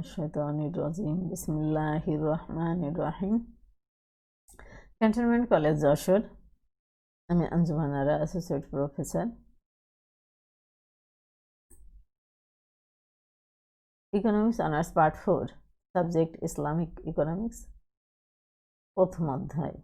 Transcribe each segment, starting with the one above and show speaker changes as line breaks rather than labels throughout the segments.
মিনাশ-শাইতানির রাজিম। বিসমিল্লাহির রহমানির রহিম। Cantonment college Jashore. আমি Anjuman Ara, associate professor. Economics honours part 4, subject Islamic economics, প্রথম অধ্যায়।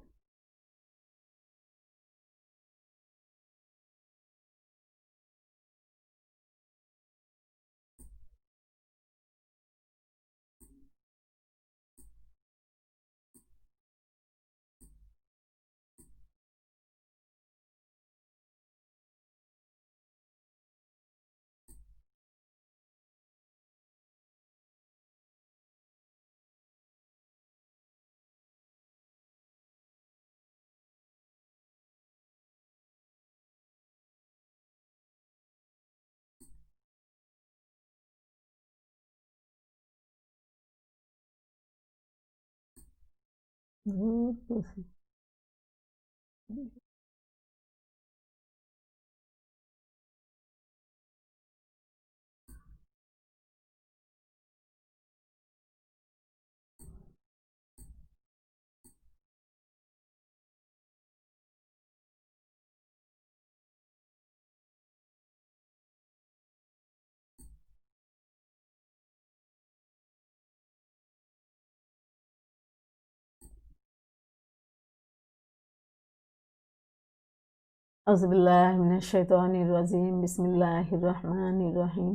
আউযুবিল্লাহি মিনাশ-শাইতানির রাজিম। বিসমিল্লাহির রহমানির রহিম।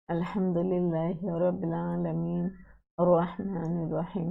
আলহামদুলিল্লাহি রাব্বিল আলামিন, আর রহমানির রহিম।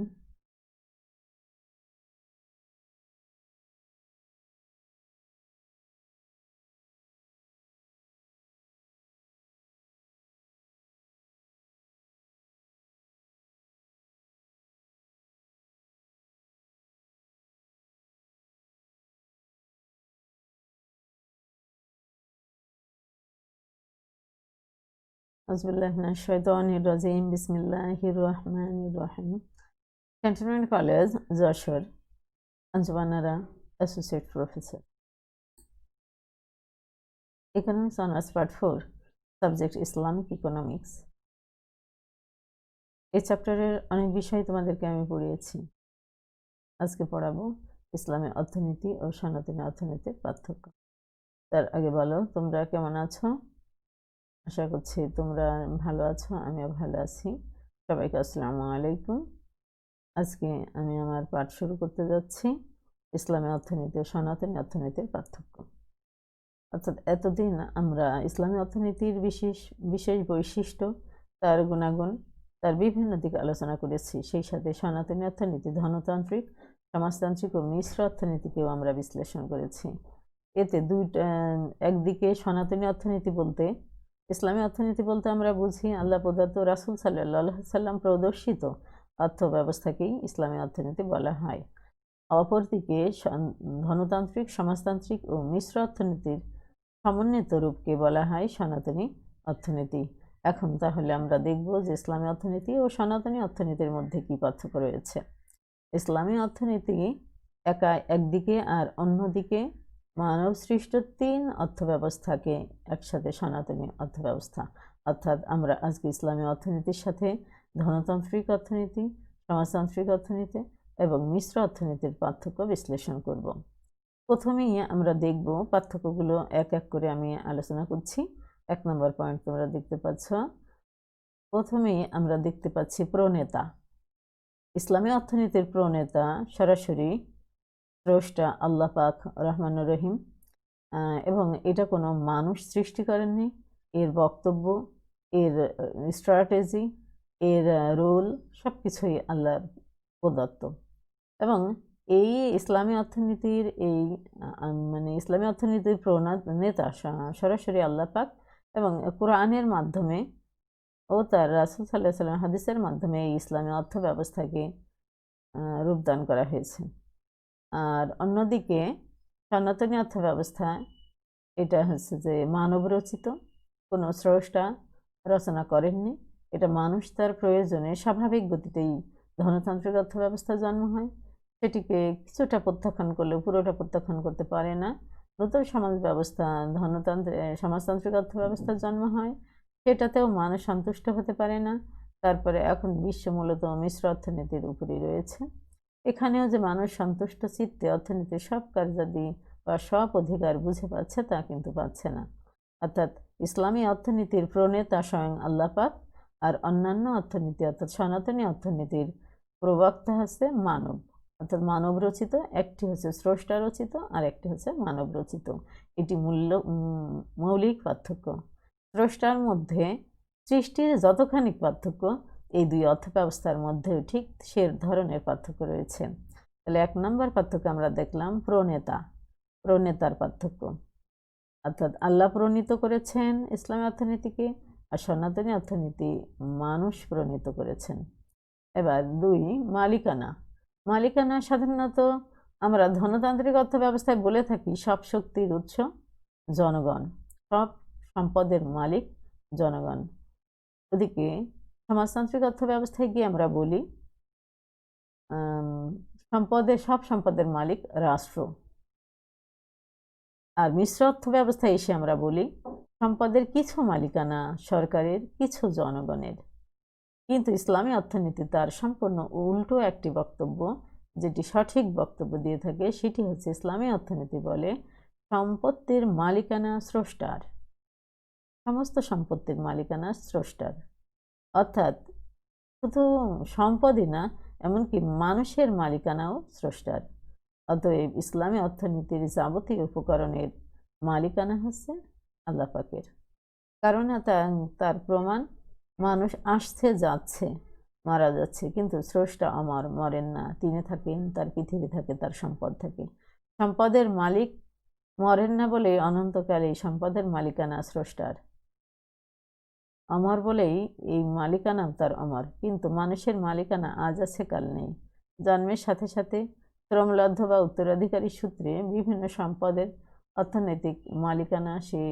আউযুবিল্লাহি মিনাশ-শাইতানির রাজিম। বিসমিল্লাহির রহমানির রহিম। Cantonment college Jashore, Anjuman Ara, associate professor. Economics honours part 4, subject Islamic economics. এই চ্যাপ্টারের অনেক বিষয় তোমাদেরকে আমি পড়িয়েছি। আজকে পড়াবো ইসলামী অর্থনীতি ও সনাতনী অর্থনীতির পার্থক্য। তার আগে বলো, তোমরা কেমন আছো? আশা করছি তোমরা ভালো আছো, আমিও ভালো আছি। সবাইকে আসসালামু আলাইকুম। আজকে আমি আমার পাঠ শুরু করতে যাচ্ছি, ইসলামী অর্থনীতি ও সনাতনী অর্থনীতির পার্থক্য। অর্থাৎ এতদিন আমরা ইসলামী অর্থনীতির বিশেষ বৈশিষ্ট্য, তার গুণাগুণ, তার বিভিন্ন দিক আলোচনা করেছি। সেই সাথে সনাতনী অর্থনীতি ধনতান্ত্রিক, সমাজতান্ত্রিক ও মিশ্র অর্থনীতিকেও আমরা বিশ্লেষণ করেছি। এতে একদিকে সনাতনী অর্থনীতি বলতে, ইসলামী অর্থনীতি বলতে আমরা বুঝি আল্লাহ প্রদত্ত রাসূল সাল্লাল্লাহু আলাইহি সাল্লাম প্রদর্শিত অর্থ ব্যবস্থাকেই ইসলামী অর্থনীতি বলা হয়। অপরদিকে ধনতান্ত্রিক, সমাজতান্ত্রিক ও মিশ্র অর্থনীতির সমন্বিত রূপকে বলা হয় সনাতনী অর্থনীতি। এখন তাহলে আমরা দেখব যে ইসলামী অর্থনীতি ও সনাতনী অর্থনীতির মধ্যে কি পার্থক্য রয়েছে। ইসলামী অর্থনীতি একদিকে আর অন্যদিকে মানব সৃষ্ট 3 অর্থব্যবস্থাকে একসাথে সনাতনী অর্থব্যবস্থা। অর্থাৎ আমরা আজকে ইসলামী অর্থনীতির সাথে ধনতান্ত্রিক অর্থনীতি, সমাজতান্ত্রিক অর্থনীতি এবং মিশ্র অর্থনীতির পার্থক্য বিশ্লেষণ করব। প্রথমেই আমরা দেখব পার্থক্যগুলো এক এক করে আমি আলোচনা করছি। 1 নম্বর পয়েন্ট তোমরা দেখতে পাচ্ছ। প্রথমেই আমরা দেখতে পাচ্ছি প্রণেতা। ইসলামী অর্থনীতির প্রণেতা সরাসরি স্রষ্টা আল্লাহ পাক রহমানুর রহিম, এবং এটা কোনো মানুষ সৃষ্টি করেননি। এর বক্তব্য, এর স্ট্র্যাটেজি, এর রোল সব কিছুই আল্লাহর প্রদত্ত। এবং এই ইসলামী অর্থনীতির ইসলামী অর্থনীতির প্রণেতা সরাসরি আল্লাহ পাক, এবং কোরআনের মাধ্যমে ও তার রাসূল সাল্লাল্লাহু আলাইহি ওয়াসাল্লাম হাদিসের মাধ্যমে এই ইসলামী অর্থ ব্যবস্থাকে রূপদান করা হয়েছে। আর অন্যদিকে সনাতনী অর্থ ব্যবস্থা, এটা হচ্ছে যে মানব রচিত, কোনো স্রষ্টা রচনা করেননি। এটা মানুষ তার প্রয়োজনে স্বাভাবিক গতিতেই ধনতান্ত্রিক অর্থ ব্যবস্থার জন্ম হয়। সেটিকে কিছুটা প্রত্যাখ্যান করলেও পুরোটা প্রত্যাখ্যান করতে পারে না। নতুন সমাজ ব্যবস্থা সমাজতান্ত্রিক অর্থ ব্যবস্থার জন্ম হয়, সেটাতেও মানুষ সন্তুষ্ট হতে পারে না। তারপরে এখন বিশ্ব মূলত মিশ্র অর্থনীতির উপরেই রয়েছে। এখানেও যে মানুষ সন্তুষ্ট চিত্তে অর্থনীতির সব কার্যাদি বা সব অধিকার বুঝে পাচ্ছে তা কিন্তু পাচ্ছে না। অর্থাৎ ইসলামী অর্থনীতির প্রণেতা স্বয়ং আল্লাহ পাক, আর অন্যান্য অর্থনীতি অর্থাৎ সনাতনী অর্থনীতির প্রবক্তা হচ্ছে মানব, অর্থাৎ মানব রচিত। একটি হচ্ছে স্রষ্টা রচিত আর একটি হচ্ছে মানব রচিত। এটি মৌলিক পার্থক্য। স্রষ্টার মধ্যে সৃষ্টির যতখানি পার্থক্য, এই দুই অর্থব্যবস্থার মধ্যেও ঠিক সে ধরনের পার্থক্য রয়েছে। তাহলে 1 নম্বর পার্থক্য আমরা দেখলাম প্রণেতার পার্থক্য, অর্থাৎ আল্লাহ প্রণীত করেছেন ইসলামী অর্থনীতিকে, আর সনাতনী অর্থনীতি মানুষ প্রণীত করেছেন। এবার 2 মালিকানা সাধারণত আমরা ধনতান্ত্রিক অর্থব্যবস্থায় বলে থাকি সব শক্তির উৎস জনগণ, সব সম্পদের মালিক জনগণ। ওদিকে সমাজতান্ত্রিক অর্থব্যবস্থায় গিয়ে আমরা বলি সব সম্পদের মালিক রাষ্ট্র। আর মিশ্র অর্থব্যবস্থায় এসে আমরা বলি সম্পদের কিছু মালিকানা সরকারের, কিছু জনগণের। কিন্তু ইসলামী অর্থনীতি তার সম্পূর্ণ উল্টো একটি বক্তব্য, যেটি সঠিক বক্তব্য দিয়ে থাকে, সেটি হচ্ছে ইসলামী অর্থনীতি বলে সম্পত্তির মালিকানা স্রষ্টার, সমস্ত সম্পত্তির মালিকানা স্রষ্টার। অর্থাৎ শুধু সম্পদই না, এমনকি মানুষের মালিকানাও স্রষ্টার। অতএব ইসলামী অর্থনীতির যাবতীয় উপকরণের মালিকানা হচ্ছে আল্লাহ পাকের। কারণ তার প্রমাণ, মানুষ আসছে যাচ্ছে, মারা যাচ্ছে, কিন্তু স্রষ্টা অমর, মরেন না। তিনি থাকেন, তার পৃথিবী থাকে, তার সম্পদ থাকে। সম্পদের মালিক মরেন না বলেই অনন্তকালে এই সম্পদের মালিকানা স্রষ্টার। অমর বলেই এই মালিকানা তার অমর, কিন্তু মানুষের মালিকানা আজ আছে কাল নেই। জন্মের সাথে সাথে শ্রমলব্ধ বা উত্তরাধিকারী সূত্রে বিভিন্ন সম্পদের অর্থনৈতিক মালিকানা সে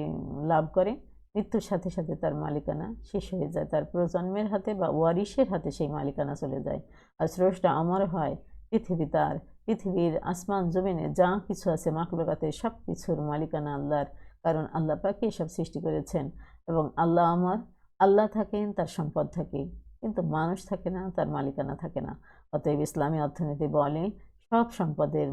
লাভ করে। মৃত্যুর সাথে সাথে তার মালিকানা শেষ হয়ে যায়, তার প্রজন্মের হাতে বা ওয়ারিশের হাতে সেই মালিকানা চলে যায়। আর স্রষ্টা অমর হয়, পৃথিবী তার, পৃথিবীর আসমান জমিনে যা কিছু আছে মাখলুকাতে সব কিছুর মালিকানা আল্লাহর। কারণ আল্লাহ পাকই এসব সৃষ্টি করেছেন এবং আল্লাহ অমর। আল্লাহ থাকেন, তার সম্পদ থাকে, কিন্তু মানুষ থাকে না, তার মালিকানা থাকে না। অতএব ইসলামী অর্থনীতি বলে সব সম্পদের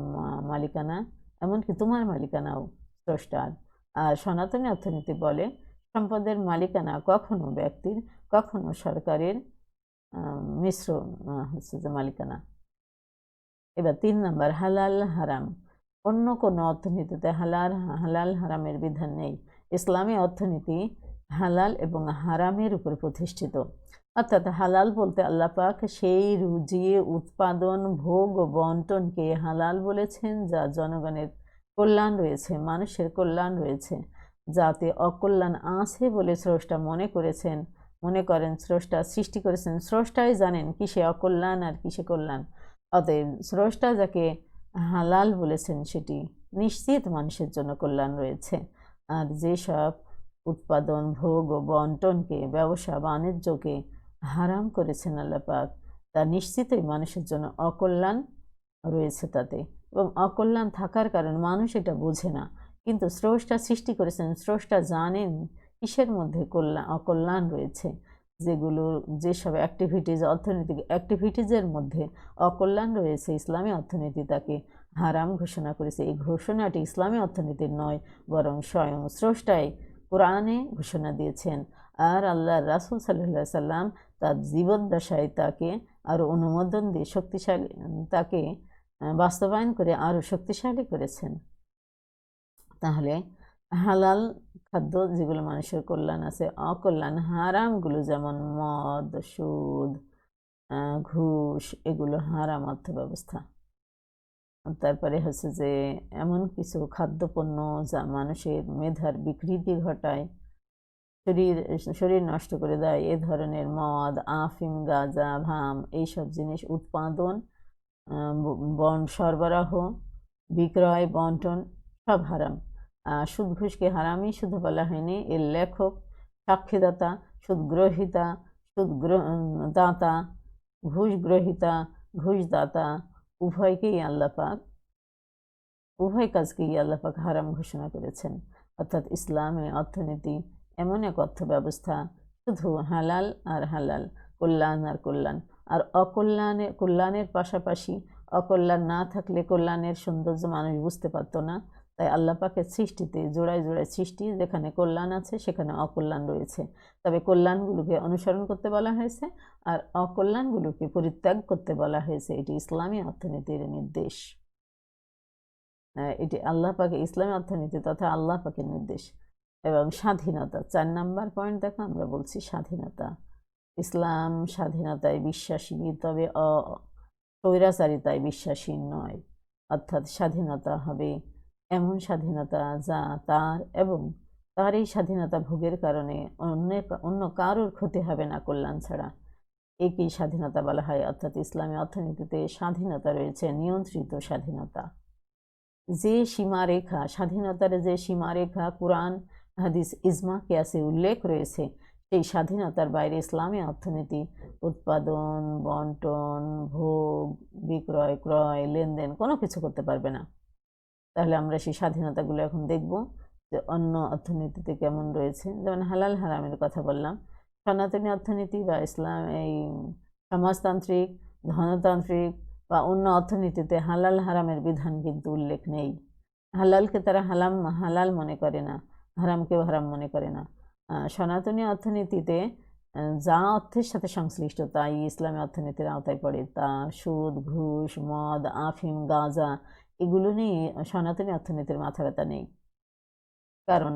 মালিকানা, এমনকি তোমার মালিকানাও স্রষ্টার। আর সনাতনী অর্থনীতি বলে সম্পদের মালিকানা কখনো ব্যক্তির, কখনো সরকারের, মিশ্র হচ্ছে যে মালিকানা। এবার 3 নম্বর হালাল হারাম। অন্য কোনো অর্থনীতিতে হালাল হারামের বিধান নেই। ইসলামী অর্থনীতি হালাল এবং হারামের উপর প্রতিষ্ঠিত। অর্থাৎ হালাল বলতে আল্লাহ পাক সেই রুজি, উৎপাদন, ভোগ ও বন্টনকে হালাল বলেছেন যা জনগণের কল্যাণ রয়েছে, মানুষের কল্যাণ রয়েছে। যাতে অকল্যাণ আছে বলে স্রষ্টা মনে করেন স্রষ্টা সৃষ্টি করেছেন, স্রষ্টাই জানেন কিসে অকল্যাণ আর কিসে কল্যাণ। অতএব স্রষ্টা যাকে হালাল বলেছেন সেটি নিশ্চিত মানুষের জন্য কল্যাণ রয়েছে। আর যেসব উৎপাদন, ভোগ ও বন্টনকে, ব্যবসা বাণিজ্যকে হারাম করেছেন আল্লাহ পাক, তা নিশ্চিতই মানুষের জন্য অকল্যাণ রয়েছে তাতে। এবং অকল্যাণ থাকার কারণ মানুষ এটা বোঝে না, কিন্তু স্রষ্টা সৃষ্টি করেছেন, স্রষ্টা জানেন কিসের মধ্যে অকল্যাণ রয়েছে। যেসব অর্থনৈতিক অ্যাক্টিভিটিজের মধ্যে অকল্যাণ রয়েছে, ইসলামী অর্থনীতি তাকে হারাম ঘোষণা করেছে। এই ঘোষণাটি ইসলামী অর্থনীতির নয়, বরং স্বয়ং স্রষ্টাই কোরআনে ঘোষণা দিয়েছেন। আর আল্লাহ রাসূল সাল্লাল্লাহু আলাইহি সাল্লাম তার জীবদ্দশায় তাকে আরও অনুমোদন দিয়ে তাকে বাস্তবায়ন করে আরও শক্তিশালী করেছেন। তাহলে হালাল খাদ্য যেগুলো মানুষের কল্যাণ আছে, অকল্যাণ হারামগুলো যেমন মদ, সুদ, ঘুষ, এগুলো হারাম অর্থব্যবস্থা। তারপরে হচ্ছে যে এমন কিছু খাদ্যপণ্য যা মানুষের মেধার বিকৃতি ঘটায়, শরীর নষ্ট করে দেয়, এ ধরনের মদ, আফিম, গাঁজা, ভাম, এইসব জিনিস উৎপাদন, সরবরাহ, বিক্রয়, বন্টন সব হারাম। সুদ ঘুষকে হারামই শুধু বলা হয়নি, এর লেখক, সাক্ষীদাতা, সুদ গ্রহিতা, দাতা, ঘুষ গ্রহিতা, ঘুষদাতা উভয় কাজকেই আল্লাহ পাক হারাম ঘোষণা করেছেন। অর্থাৎ ইসলামী অর্থনীতি এমন এক অর্থ ব্যবস্থা শুধু হালাল আর হালাল, কল্যাণ আর কল্যাণ। আর কল্যাণের পাশাপাশি অকল্যাণ না থাকলে কল্যাণের সৌন্দর্য মানুষ বুঝতে পারতো না। তাই আল্লাহ পাকের সৃষ্টিতে জোড়ায় জোড়ায় সৃষ্টি, যেখানে কল্যাণ আছে সেখানে অকল্যাণ রয়েছে। তবে কল্যাণগুলোকে অনুসরণ করতে বলা হয়েছে আর অকল্যাণগুলোকে পরিত্যাগ করতে বলা হয়েছে। এটি ইসলামী অর্থনীতির নির্দেশ। এটি আল্লাহ পাকের ইসলামী অর্থনীতি তথা আল্লাহ পাকের নির্দেশ। এবং স্বাধীনতা 4 নাম্বার পয়েন্ট দেখো, আমরা বলছি স্বাধীনতা। ইসলাম স্বাধীনতায় বিশ্বাসী, তবে স্বৈরাচারিতায় বিশ্বাসী নয়। অর্থাৎ স্বাধীনতা হবে এমন স্বাধীনতা যা তার এবং তার এই স্বাধীনতা ভোগের কারণে অন্য কারোর ক্ষতি হবে না কল্যাণ ছাড়া। একই স্বাধীনতা বলা হয়। অর্থাৎ ইসলামী অর্থনীতিতে স্বাধীনতা রয়েছে নিয়ন্ত্রিত স্বাধীনতা। যে সীমারেখা, স্বাধীনতার যে সীমারেখা কোরআন, হাদিস, ইজমা, কিয়াসে উল্লেখ রয়েছে, সেই স্বাধীনতার বাইরে ইসলামী অর্থনীতি উৎপাদন, বন্টন, ভোগ, বিক্রয়, ক্রয়, লেনদেন কোনো কিছু করতে পারবে না। তাহলে আমরা সেই স্বাধীনতাগুলো এখন দেখব যে অন্য অর্থনীতিতে কেমন রয়েছে। যেমন হালাল হারামের কথা বললাম। সনাতনী অর্থনীতি বা ইসলাম এই সমাজতান্ত্রিক, ধনতান্ত্রিক বা অন্য অর্থনীতিতে হালাল হারামের বিধান কিন্তু উল্লেখ নেই। হালালকে তারা হালাল মনে করে না, হারামকেও হারাম মনে করে না। সনাতনী অর্থনীতিতে যা অর্থের সাথে সংশ্লিষ্ট তাই ইসলামী অর্থনীতির আওতায় পড়ে। তা সুদ, ঘুষ, মদ, আফিম, গাঁজা এগুলো নিয়ে সনাতনী অর্থনীতির মাথা ব্যথা নেই। কারণ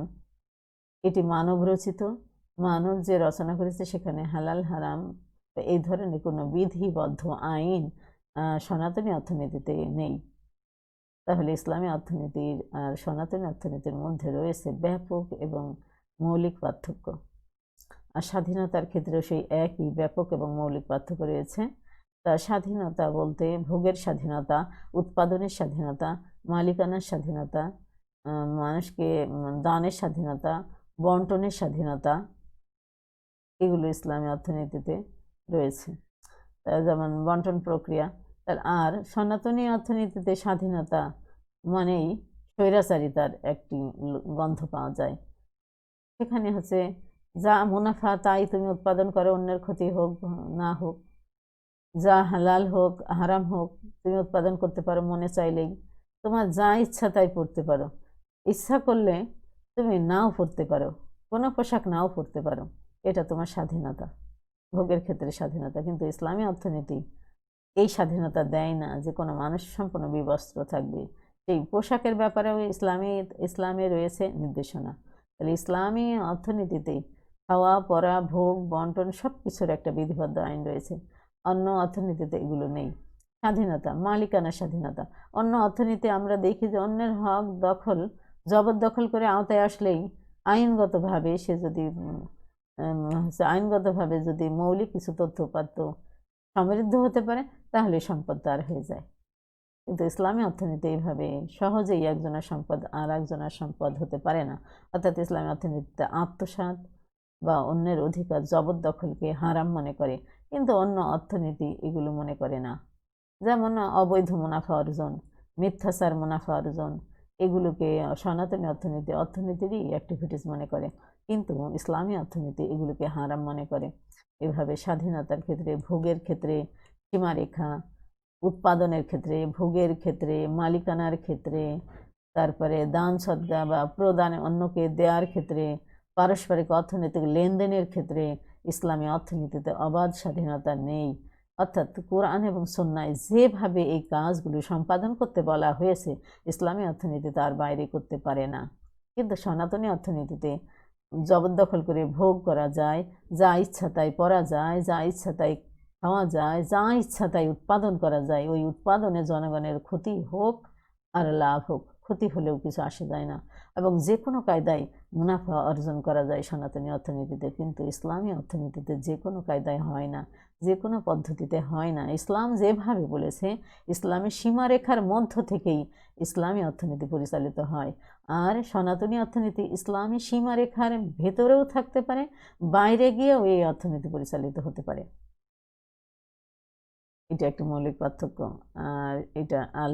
এটি মানব রচিত, মানব যে রচনা করেছে সেখানে হালাল হারাম এই ধরনের কোনো বিধিবদ্ধ আইন সনাতনী অর্থনীতিতে নেই। তাহলে ইসলামী অর্থনীতির আর সনাতনী অর্থনীতির মধ্যে রয়েছে ব্যাপক এবং মৌলিক পার্থক্য। আর স্বাধীনতার ক্ষেত্রেও সেই একই ব্যাপক এবং মৌলিক পার্থক্য রয়েছে। তা স্বাধীনতা বলতে ভোগের স্বাধীনতা, উৎপাদনের স্বাধীনতা, মালিকানার স্বাধীনতা, মানুষকে দানের স্বাধীনতা, বন্টনের স্বাধীনতা, এগুলো ইসলামী অর্থনীতিতে রয়েছে। যেমন বন্টন প্রক্রিয়া। আর সনাতনী অর্থনীতিতে স্বাধীনতা মানেই স্বৈরাচারিতার একটি গন্ধ পাওয়া যায়। সেখানে হচ্ছে যা মুনাফা তাই তুমি উৎপাদন করো, অন্যের ক্ষতি হোক না হোক, যা হালাল হোক হারাম হোক তুমি উৎপাদন করতে পারো মনে চাইলেই। তোমার যা ইচ্ছা তাই পড়তে পারো, ইচ্ছা করলে তুমি নাও পড়তে পারো, কোনো পোশাক নাও পড়তে পারো, এটা তোমার স্বাধীনতা, ভোগের ক্ষেত্রে স্বাধীনতা। কিন্তু ইসলামী অর্থনীতি এই স্বাধীনতা দেয় না যে কোনো মানুষ সম্পূর্ণ বিবস্ত্র থাকবে। সেই পোশাকের ব্যাপারেও ইসলামে রয়েছে নির্দেশনা। তাহলে ইসলামী অর্থনীতিতে খাওয়া পরা, ভোগ, বন্টন সব কিছুর একটা বিধিবদ্ধ আইন রয়েছে। অন্য অর্থনীতিতে এগুলো নেই। স্বাধীনতা, মালিকানা স্বাধীনতা। অন্য অর্থনীতি আমরা দেখি যে অন্যের হক জবরদখল করে আওতায় আসলেই আইনগতভাবে সে যদি আইনগতভাবে যদি মৌলিক কিছু তথ্য পাত, সমৃদ্ধ হতে পারে, তাহলে সম্পদ তার হয়ে যায়। কিন্তু ইসলামী অর্থনীতি এইভাবে সহজেই একজনের সম্পদ আর একজনের সম্পদ হতে পারে না। অর্থাৎ ইসলামী অর্থনীতিতে আত্মসাৎ বা অন্যের অধিকার জবরদখলকে হারাম মনে করে, কিন্তু অন্য অর্থনীতি এগুলো মনে করে না। যেমন অবৈধ মুনাফা অর্জন, মিথ্যাচার মুনাফা অর্জন, এগুলোকে সনাতনী অর্থনীতিরই অ্যাক্টিভিটিস মনে করে, কিন্তু ইসলামী অর্থনীতি এগুলোকে হারাম মনে করে। এভাবে স্বাধীনতার ক্ষেত্রে, ভোগের ক্ষেত্রে সীমারেখা, উৎপাদনের ক্ষেত্রে, ভোগের ক্ষেত্রে, মালিকানার ক্ষেত্রে, তারপরে দান সদ্গা বা প্রদান অন্যকে দেওয়ার ক্ষেত্রে, পারস্পরিক অর্থনৈতিক লেনদেনের ক্ষেত্রে ইসলামী অর্থনীতিতে অবাধ স্বাধীনতা নেই। অর্থাৎ কোরআন এবং সুন্নায় যেভাবে এই কাজগুলো সম্পাদন করতে বলা হয়েছে ইসলামী অর্থনীতি তার বাইরে করতে পারে না। কিন্তু সনাতনী অর্থনীতিতে জবরদখল করে ভোগ করা যায়, যা ইচ্ছা তাই পরা যায়, যা ইচ্ছা তাই খাওয়া যায়, যা ইচ্ছা তাই উৎপাদন করা যায়। ওই উৎপাদনে জনগণের ক্ষতি হোক আর লাভ হোক, ক্ষতি হলেও কিছু আসে যায় না, এবং যে কোনো কায়দায় মুনাফা অর্জন করা যায় সনাতনী অর্থনীতিতে। কিন্তু ইসলামী অর্থনীতিতে যে কোনো কায়দায় হয় না, যে কোনো পদ্ধতিতে হয় না। ইসলাম যেভাবে বলেছে, ইসলামের সীমারেখার মধ্য থেকেই ইসলামী অর্থনীতি পরিচালিত হয়। আর সনাতনী অর্থনীতি ইসলামী সীমারেখার ভেতরেও থাকতে পারে, বাইরে গিয়েও এই অর্থনীতি পরিচালিত হতে পারে। এটা একটা মৌলিক পার্থক্য। আর এটা আর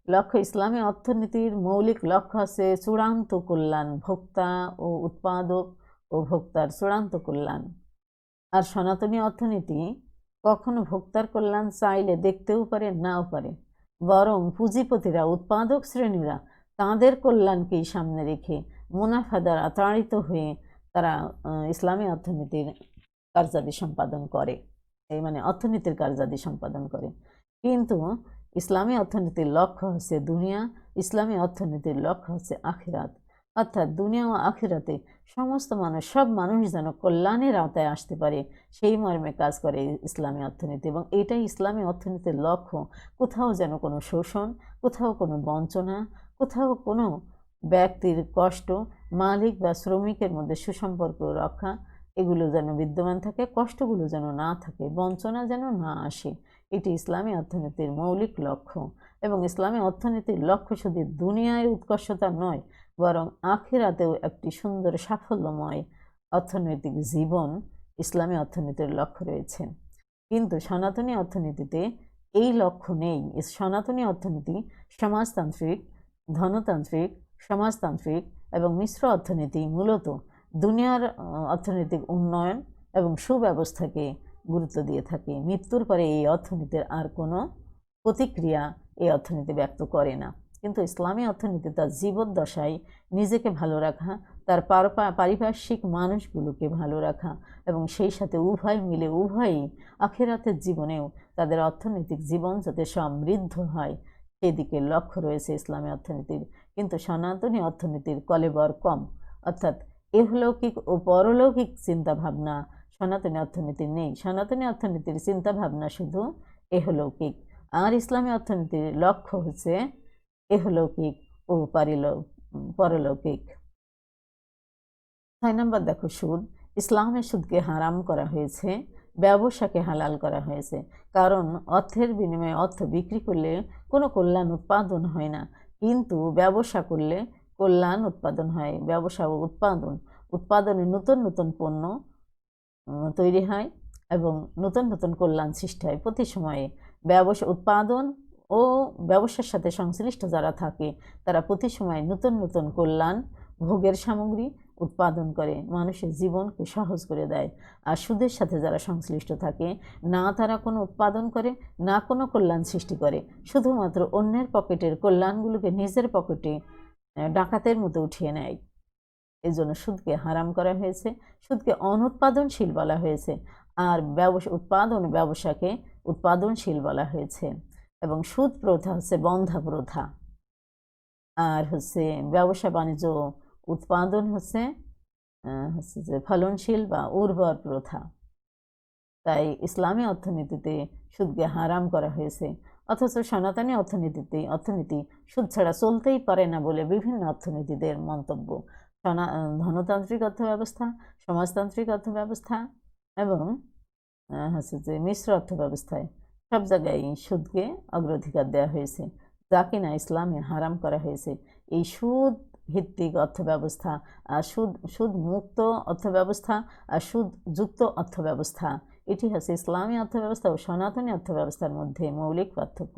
লক্ষ্য ইসলামী অর্থনীতির মৌলিক লক্ষ্য আছে চূড়ান্ত কল্যাণ, ভোক্তা ও উৎপাদক ও ভোক্তার চূড়ান্ত কল্যাণ। আর সনাতনী অর্থনীতি কখনো ভোক্তার কল্যাণ চাইলে দেখতেও পারে, নাও পারে, বরং পুঁজিপতিরা, উৎপাদক শ্রেণীরা তাদের কল্যাণকেই সামনে রেখে মুনাফা দ্বারা তাড়িত হয়ে তারা ইসলামী অর্থনীতির কার্যাদি সম্পাদন করে, এই মানে অর্থনীতির কার্যাদি সম্পাদন করে। কিন্তু ইসলামী অর্থনীতির লক্ষ্য হচ্ছে দুনিয়া, ইসলামী অর্থনীতির লক্ষ্য হচ্ছে আখিরাত। অর্থাৎ দুনিয়া ও আখিরাতে সমস্ত মানুষ, সব মানুষ যেন কল্যাণের আওতায় আসতে পারে, সেই মর্মে কাজ করে ইসলামী অর্থনীতি। এবং এটাই ইসলামী অর্থনীতির লক্ষ্য। কোথাও যেন কোনো শোষণ, কোথাও কোনো বঞ্চনা, কোথাও কোনো ব্যক্তির কষ্ট, মালিক বা শ্রমিকের মধ্যে সুসম্পর্ক রক্ষা, এগুলো যেন বিদ্যমান থাকে, কষ্টগুলো যেন না থাকে, বঞ্চনা যেন না আসে। এটি ইসলামী অর্থনীতির মৌলিক লক্ষ্য। এবং ইসলামী অর্থনীতির লক্ষ্য শুধু দুনিয়ায় উৎকর্ষতা নয়, বরং আখিরাতেও একটি সুন্দর সাফল্যময় অর্থনৈতিক জীবন ইসলামী অর্থনীতির লক্ষ্য রয়েছে। কিন্তু সনাতনী অর্থনীতিতে এই লক্ষ্য নেই। সনাতনী অর্থনীতি সমাজতান্ত্রিক, ধনতান্ত্রিক, সমাজতান্ত্রিক এবং মিশ্র অর্থনীতি মূলত দুনিয়ার অর্থনৈতিক উন্নয়ন এবং সুব্যবস্থাকে গুরুত্ব দিয়ে থাকে। মৃত্যুর পরে এই অর্থনীতির আর কোনো প্রতিক্রিয়া এই অর্থনীতি ব্যক্ত করে না। কিন্তু ইসলামী অর্থনীতি তার জীবদ্দশায় নিজেকে ভালো রাখা, তার পারিপার্শ্বিক মানুষগুলোকে ভালো রাখা এবং সেই সাথে উভয় মিলে উভয়ই আখিরাতের জীবনেও তাদের অর্থনৈতিক জীবন যাতে সমৃদ্ধ হয় সেদিকে লক্ষ্য রয়েছে ইসলামী অর্থনীতির। কিন্তু সনাতনী অর্থনীতির কলেবর কম, অর্থাৎ ইহলৌকিক ও পরলৌকিক চিন্তাভাবনা সনাতনী অর্থনীতির নেই। সনাতনী অর্থনীতির চিন্তাভাবনা শুধু ইহলৌকিক, আর ইসলামী অর্থনীতির লক্ষ্য হচ্ছে ইহলৌকিক ও পরলৌকিক। 6 নম্বর দেখো, সুদ। ইসলামে সুদকে হারাম করা হয়েছে, ব্যবসাকে হালাল করা হয়েছে। কারণ অর্থের বিনিময়ে অর্থ বিক্রি করলে কোনো কল্যাণ উৎপাদন হয় না, কিন্তু ব্যবসা করলে কল্যাণ উৎপাদন হয়। ব্যবসা ও উৎপাদনে নতুন নতুন পণ্য তৈরি হয় এবং নতুন নতুন কল্যাণ সৃষ্টি হয়। প্রতি সময়ে ব্যবসা উৎপাদন ও ব্যবসার সাথে সংশ্লিষ্ট যারা থাকে তারা প্রতি সময় নতুন নতুন কল্যাণ, ভোগের সামগ্রী উৎপাদন করে, মানুষের জীবনকে সহজ করে দেয়। আর সুদের সাথে যারা সংশ্লিষ্ট থাকে, না তারা কোনো উৎপাদন করে, না কোনো কল্যাণ সৃষ্টি করে, শুধুমাত্র অন্যের পকেটের কল্যাণগুলোকে নিজের পকেটে ডাকাতের মতো উঠিয়ে নেয়। এই জন্য সুদকে হারাম করা হয়েছে, সুদকে অনুৎপাদনশীল বলা হয়েছে, আর ব্যবসাকে উৎপাদনশীল বলা হয়েছে। এবং সুদ প্রথা হচ্ছে বন্ধা প্রথা, আর হচ্ছে ব্যবসা বাণিজ্য উৎপাদন হচ্ছে যে ফলনশীল বা উর্বর প্রথা। তাই ইসলামী অর্থনীতিতে সুদকে হারাম করা হয়েছে। অথচ সনাতনী অর্থনীতি সুদ ছাড়া চলতেই পারে না বলে বিভিন্ন অর্থনীতিদের মন্তব্য। ধনতান্ত্রিক অর্থব্যবস্থা, সমাজতান্ত্রিক অর্থব্যবস্থা এবং হচ্ছে যে মিশ্র অর্থব্যবস্থায় সব জায়গায় সুদকে অগ্রাধিকার দেওয়া হয়েছে, যা কিনা ইসলামে হারাম করা হয়েছে। এই সুদ ভিত্তিক অর্থব্যবস্থা আর সুদ মুক্ত অর্থব্যবস্থা আর সুদ যুক্ত অর্থব্যবস্থা, এটি হচ্ছে ইসলামী অর্থব্যবস্থা ও সনাতনী অর্থব্যবস্থার মধ্যে মৌলিক পার্থক্য।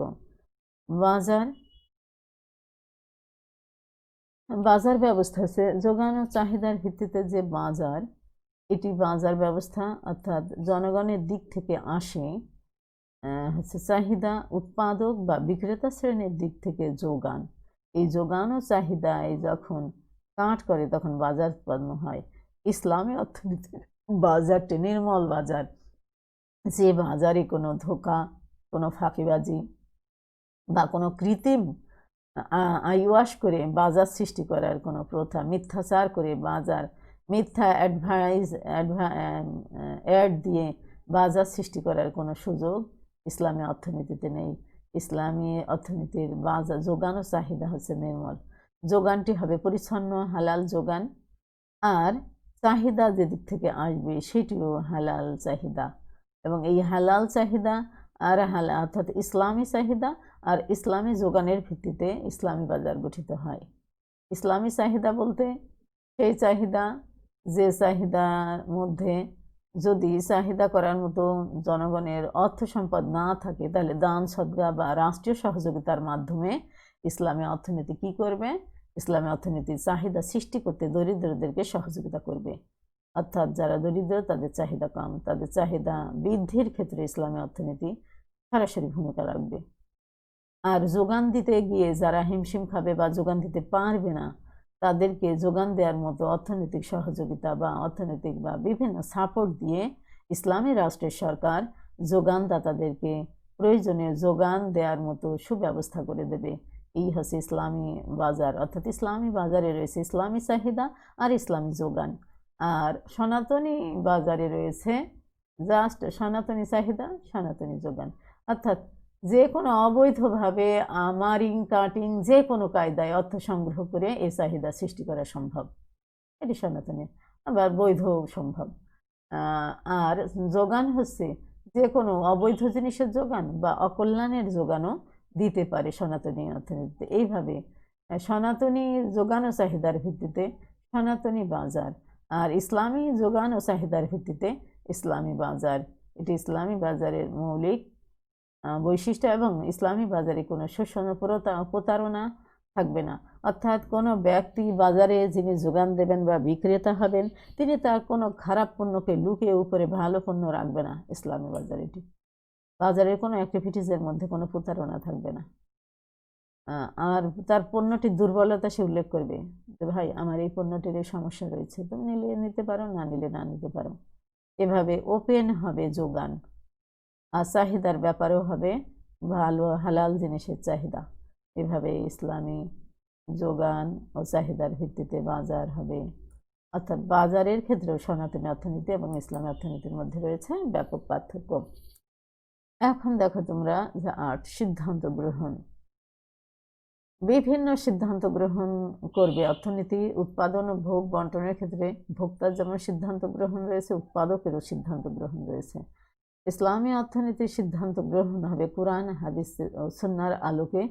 বাজার ব্যবস্থা হচ্ছে যোগান ও চাহিদার ভিত্তিতে যে বাজার, এটি বাজার ব্যবস্থা, অর্থাৎ জনগণের দিক থেকে আসে হচ্ছে চাহিদা, উৎপাদক বা বিক্রেতা শ্রেণীর দিক থেকে যোগান। এই যোগান ও চাহিদায় যখন কাট করে তখন বাজার উৎপন্ন হয়। ইসলামী অর্থনীতির বাজারটি নির্মল বাজার, যে বাজারে কোনো ধোঁকা, কোনো ফাঁকিবাজি বা কোনো কৃত্রিম আইওয়াশ করে বাজার সৃষ্টি করার কোনো প্রথা, মিথ্যাচার করে বাজার, মিথ্যা অ্যাড দিয়ে বাজার সৃষ্টি করার কোনো সুযোগ ইসলামী অর্থনীতিতে নেই। ইসলামী অর্থনীতির বাজার যোগান ও চাহিদা হচ্ছে নির্মল। যোগানটি হবে পরিচ্ছন্ন হালাল যোগান, আর চাহিদা যেদিক থেকে আসবে সেটিও হালাল চাহিদা। এবং এই হালাল চাহিদা আর অর্থাৎ ইসলামী চাহিদা আর ইসলামী যোগানের ভিত্তিতে ইসলামী বাজার গঠিত হয়। ইসলামী চাহিদা বলতে সেই চাহিদা, যে চাহিদার মধ্যে যদি চাহিদা করার মতো জনগণের অর্থ সম্পদ না থাকে, তাহলে দান সদকা বা রাষ্ট্রীয় সহযোগিতার মাধ্যমে ইসলামী অর্থনীতি কি করবে? ইসলামী অর্থনীতির চাহিদা সৃষ্টি করতে দরিদ্রদেরকে সহযোগিতা করবে। অর্থাৎ যারা দরিদ্র তাদের চাহিদা কম, তাদের চাহিদা বৃদ্ধির ক্ষেত্রে ইসলামী অর্থনীতি সরাসরি ভূমিকা রাখবে। আর যোগান দিতে গিয়ে যারা হিমশিম খাবে বা যোগান দিতে পারবে না, তাদেরকে যোগান দেওয়ার মতো অর্থনৈতিক সহযোগিতা বা অর্থনৈতিক বা বিভিন্ন সাপোর্ট দিয়ে ইসলামী রাষ্ট্রের সরকার যোগানদাতাদেরকে প্রয়োজনীয় যোগান দেওয়ার মতো সুব্যবস্থা করে দেবে। এই হচ্ছে ইসলামী বাজার, অর্থাৎ ইসলামী বাজারে রয়েছে ইসলামী চাহিদা আর ইসলামী যোগান, আর সনাতনী বাজারে রয়েছে জাস্ট সনাতনী চাহিদা সনাতনী যোগান। অর্থাৎ যে কোনো অবৈধভাবে আমারিং কাটিং যে কোনো কায়দায় অর্থ সংগ্রহ করে এই চাহিদা সৃষ্টি করা সম্ভব, এটি সনাতনী, আবার বৈধ সম্ভব। আর যোগান হচ্ছে যে কোনো অবৈধ জিনিসের যোগান বা অকল্যাণের যোগানও দিতে পারে সনাতনী অর্থনীতিতে। এইভাবে সনাতনী যোগান ও চাহিদার ভিত্তিতে সনাতনী বাজার, আর ইসলামী যোগান ও চাহিদার ভিত্তিতে ইসলামী বাজার, এটি ইসলামী বাজারের মৌলিক বৈশিষ্ট্য। এবং ইসলামী বাজারে কোনো শোষণ প্রতারণা থাকবে না, অর্থাৎ কোনো ব্যক্তি বাজারে যিনি যোগান দেবেন বা বিক্রেতা হবেন তিনি তার কোনো খারাপ পণ্যকে লুকিয়ে উপরে ভালো পণ্য রাখবে না। ইসলামী বাজার এটি, বাজারের কোনো অ্যাক্টিভিটিসের মধ্যে কোনো প্রতারণা থাকবে না। আর তার পণ্যটির দুর্বলতা সে উল্লেখ করবে যে ভাই আমার এই পণ্যটির এই সমস্যা রয়েছে, তুমি নিলে নিতে পারো, না নিলে না নিতে পারো। এভাবে ওপেন হবে যোগান, আর চাহিদার ব্যাপারেও হবে ভালো হালাল জিনিসের চাহিদা। এভাবে ইসলামী যোগান ও চাহিদার ভিত্তিতে বাজার হবে। অর্থাৎ বাজারের ক্ষেত্রেও সনাতনী অর্থনীতি এবং ইসলামী অর্থনীতির মধ্যে রয়েছে ব্যাপক পার্থক্য। এখন দেখো তোমরা যে ৮ সিদ্ধান্ত গ্রহণ, বিভিন্ন সিদ্ধান্ত গ্রহণ করবে অর্থনীতি। উৎপাদন ও ভোগ বন্টনের ক্ষেত্রে ভোক্তার যেমন সিদ্ধান্ত গ্রহণ রয়েছে, উৎপাদকেরও সিদ্ধান্ত গ্রহণ রয়েছে। ইসলামী অর্থনীতির সিদ্ধান্ত গ্রহণ হবে কোরআন হাদিস ও সুন্নাহর আলোকে,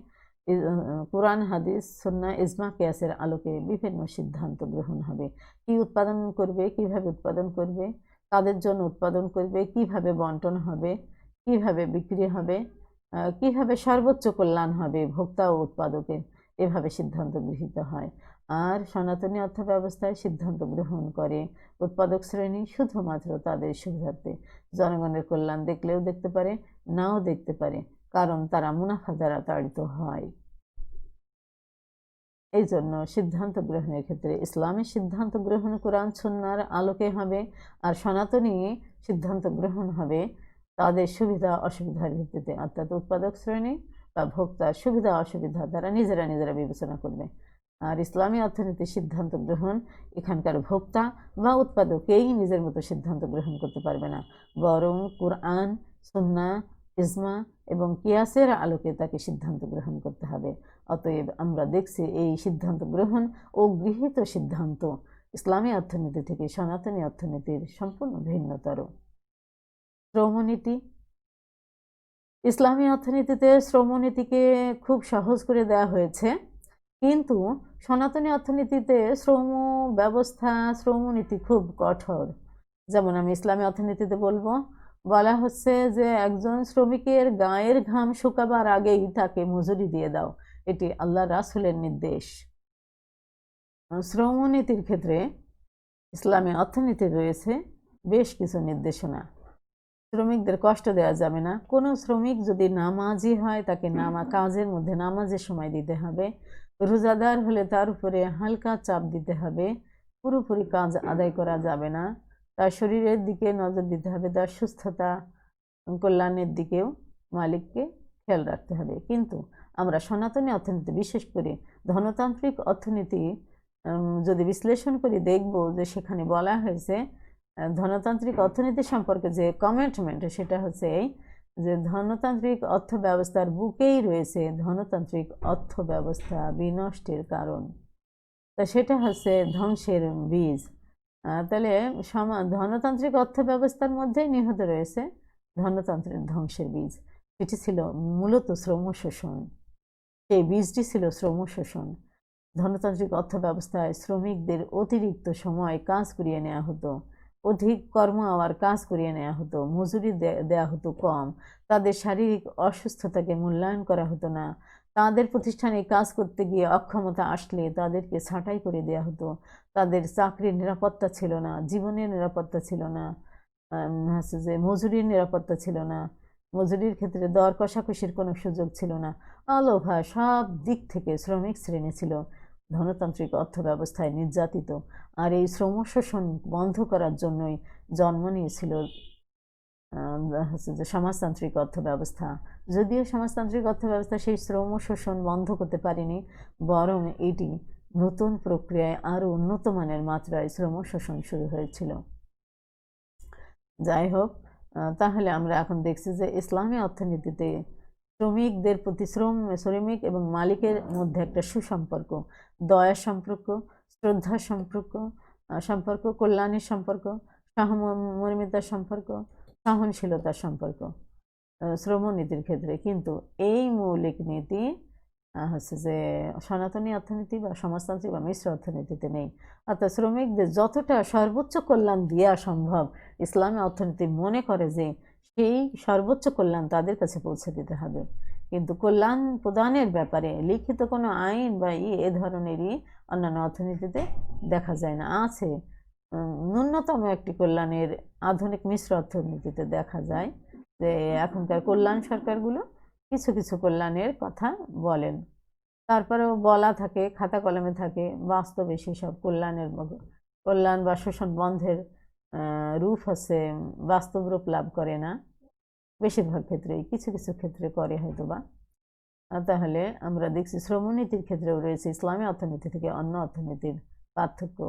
কোরআন হাদিস সুন্নাহ ইজমা কিয়াসের আলোকে বিভিন্ন সিদ্ধান্ত গ্রহণ হবে। কি উৎপাদন করবে, কিভাবে উৎপাদন করবে, কাদের জন্য উৎপাদন করবে, কিভাবে বন্টন হবে, কিভাবে বিক্রি হবে, কিভাবে সর্বোচ্চ কল্যাণ হবে ভোক্তা ও উৎপাদকের, এভাবে সিদ্ধান্ত গৃহীত হয়। আর সনাতনী অর্থব্যবস্থায় সিদ্ধান্ত গ্রহণ করে উৎপাদক শ্রেণী শুধুমাত্র তাদের সুবিধার্থে। জনগণের কল্যাণ দেখলেও দেখতে পারে, নাও দেখতে পারে, কারণ তারা মুনাফা দ্বারা তাড়িত হয়। এই জন্য সিদ্ধান্ত গ্রহণের ক্ষেত্রে ইসলামী সিদ্ধান্ত গ্রহণ কোরআন সুন্নাহর আলোকে হবে, আর সনাতনী সিদ্ধান্ত গ্রহণ হবে তাদের সুবিধা অসুবিধার ভিত্তিতে, অর্থাৎ উৎপাদক শ্রেণী বা ভোক্তার সুবিধা অসুবিধা তারা নিজেরা বিবেচনা করবে। আর ইসলামী অর্থনীতির সিদ্ধান্ত গ্রহণ এখানকার ভোক্তা বা উৎপাদকেই নিজের মতো সিদ্ধান্ত গ্রহণ করতে পারবে না, বরং কোরআন সুন্নাহ ইজমা এবং কিয়াসের আলোকে তাকে সিদ্ধান্ত গ্রহণ করতে হবে। অতএব আমরা দেখছি এই সিদ্ধান্ত গ্রহণ ও গৃহীত সিদ্ধান্ত ইসলামী অর্থনীতি থেকে সনাতনী অর্থনীতির সম্পূর্ণ ভিন্নতর। শ্রমনীতি, ইসলামী অর্থনীতিতে শ্রমনীতিকে খুব সহজ করে দেওয়া হয়েছে, কিন্তু সনাতনী অর্থনীতিতে শ্রম ব্যবস্থা শ্রমনীতি খুব কঠোর। যেমন আমি ইসলামী অর্থনীতিতে বলা হচ্ছে যে একজন শ্রমিকের গায়ের ঘাম শুকাবার আগেই তাকে মজুরি দিয়ে দাও, এটি আল্লাহ রাসূলের নির্দেশ। শ্রমনীতির ক্ষেত্রে ইসলামী অর্থনীতি রয়েছে বেশ কিছু নির্দেশনা। শ্রমিকদের কষ্ট দেওয়া যাবে না, কোনো শ্রমিক যদি নামাজি হয় তাকে কাজের মধ্যে নামাজের সময় দিতে হবে, রোজাদার হলে তার উপরে হালকা চাপ দিতে হবে, পুরোপুরি কাজ আদায় করা যাবে না, তার শরীরের দিকে নজর দিতে হবে, তার সুস্থতা কল্যাণের দিকেও মালিককে খেয়াল রাখতে হবে। কিন্তু আমরা সনাতনী অর্থনীতি বিশেষ করে ধনতান্ত্রিক অর্থনীতি যদি বিশ্লেষণ করি দেখব যে সেখানে বলা হয়েছে ধনতান্ত্রিক অর্থনীতি সম্পর্কে যে কমিটমেন্ট সেটা হচ্ছে এই যে ধনতান্ত্রিক অর্থ ব্যবস্থার বুকেই রয়েছে ধনতান্ত্রিক অর্থ ব্যবস্থা বিনষ্টের কারণ, তা সেটা হচ্ছে ধ্বংসের বীজ। তাহলে ধনতান্ত্রিক অর্থ ব্যবস্থার মধ্যেই নিহিত রয়েছে ধনতান্ত্রিক ধ্বংসের বীজ, সেটি ছিল মূলত শ্রম শোষণ। সেই বীজটি ছিল শ্রম শোষণ। ধনতান্ত্রিক অর্থ ব্যবস্থায় শ্রমিকদের অতিরিক্ত সময় কাজ করিয়ে নেওয়া হতো, অধিক কর্ম আওয়ার কাজ করিয়ে নেওয়া হতো, মজুরি দেওয়া হতো কম, তাদের শারীরিক অসুস্থতাকে মূল্যায়ন করা হতো না, তাদের প্রতিষ্ঠানে কাজ করতে গিয়ে অক্ষমতা আসলে তাদেরকে ছাঁটাই করে দেওয়া হতো, তাদের চাকরির নিরাপত্তা ছিল না, জীবনের নিরাপত্তা ছিল না, হচ্ছে যে মজুরির নিরাপত্তা ছিল না, মজুরির ক্ষেত্রে দর কষাকষির কোনো সুযোগ ছিল না। আলোভা সব দিক থেকে শ্রমিক শ্রেণী ছিল ধনতান্ত্রিক অর্থব্যবস্থায় নির্যাতিত। আর এই শ্রম শোষণ বন্ধ করার জন্যই জন্ম নিয়েছিল হচ্ছে যে সমাজতান্ত্রিক অর্থব্যবস্থা। যদিও সমাজতান্ত্রিক অর্থব্যবস্থা সেই শ্রম শোষণ বন্ধ করতে পারেনি, বরং এটি নতুন প্রক্রিয়ায় আরও উন্নত মানের মাত্রায় শ্রম শোষণ শুরু হয়েছিল। যাই হোক, তাহলে আমরা এখন দেখছি যে ইসলামী অর্থনীতিতে শ্রমিকদের প্রতি শ্রমিক এবং মালিকের মধ্যে একটা সুসম্পর্ক, দয়া সম্পর্ক, শ্রদ্ধার সম্পর্ক, কল্যাণের সম্পর্ক, সহমর্মিতার সম্পর্ক, সহনশীলতার সম্পর্ক শ্রমনীতির ক্ষেত্রে। কিন্তু এই মৌলিক নীতি হচ্ছে যে সনাতনী অর্থনীতি বা সমাজতান্ত্রিক বা মিশ্র অর্থনীতিতে নেই। অর্থাৎ শ্রমিকদের যতটা সর্বোচ্চ কল্যাণ দেওয়া সম্ভব ইসলামী অর্থনীতি মনে করে যে সেই সর্বোচ্চ কল্যাণ তাদের কাছে পৌঁছে দিতে হবে। কিন্তু কল্যাণ প্রদানের ব্যাপারে লিখিত কোনো আইন বা এ ধরনেরই অন্যান্য অর্থনীতিতে দেখা যায় না। আছে ন্যূনতম একটি কল্যাণের আধুনিক মিশ্র অর্থনীতিতে দেখা যায় যে এখনকার কল্যাণ সরকারগুলো কিছু কিছু কল্যাণের কথা বলেন, তারপরেও বলা থাকে, খাতা কলমে থাকে, বাস্তবে সেসব কল্যাণ বা শোষণ বন্ধের রূপ হচ্ছে বাস্তব রূপ লাভ করে না। বেশিরভাগ ক্ষেত্রেই, কিছু কিছু ক্ষেত্রে করে হয়তো বা। তাহলে আমরা দেখছি শ্রমনীতির ক্ষেত্রেও রয়েছে ইসলামী অর্থনীতি থেকে অন্য অর্থনীতির পার্থক্য।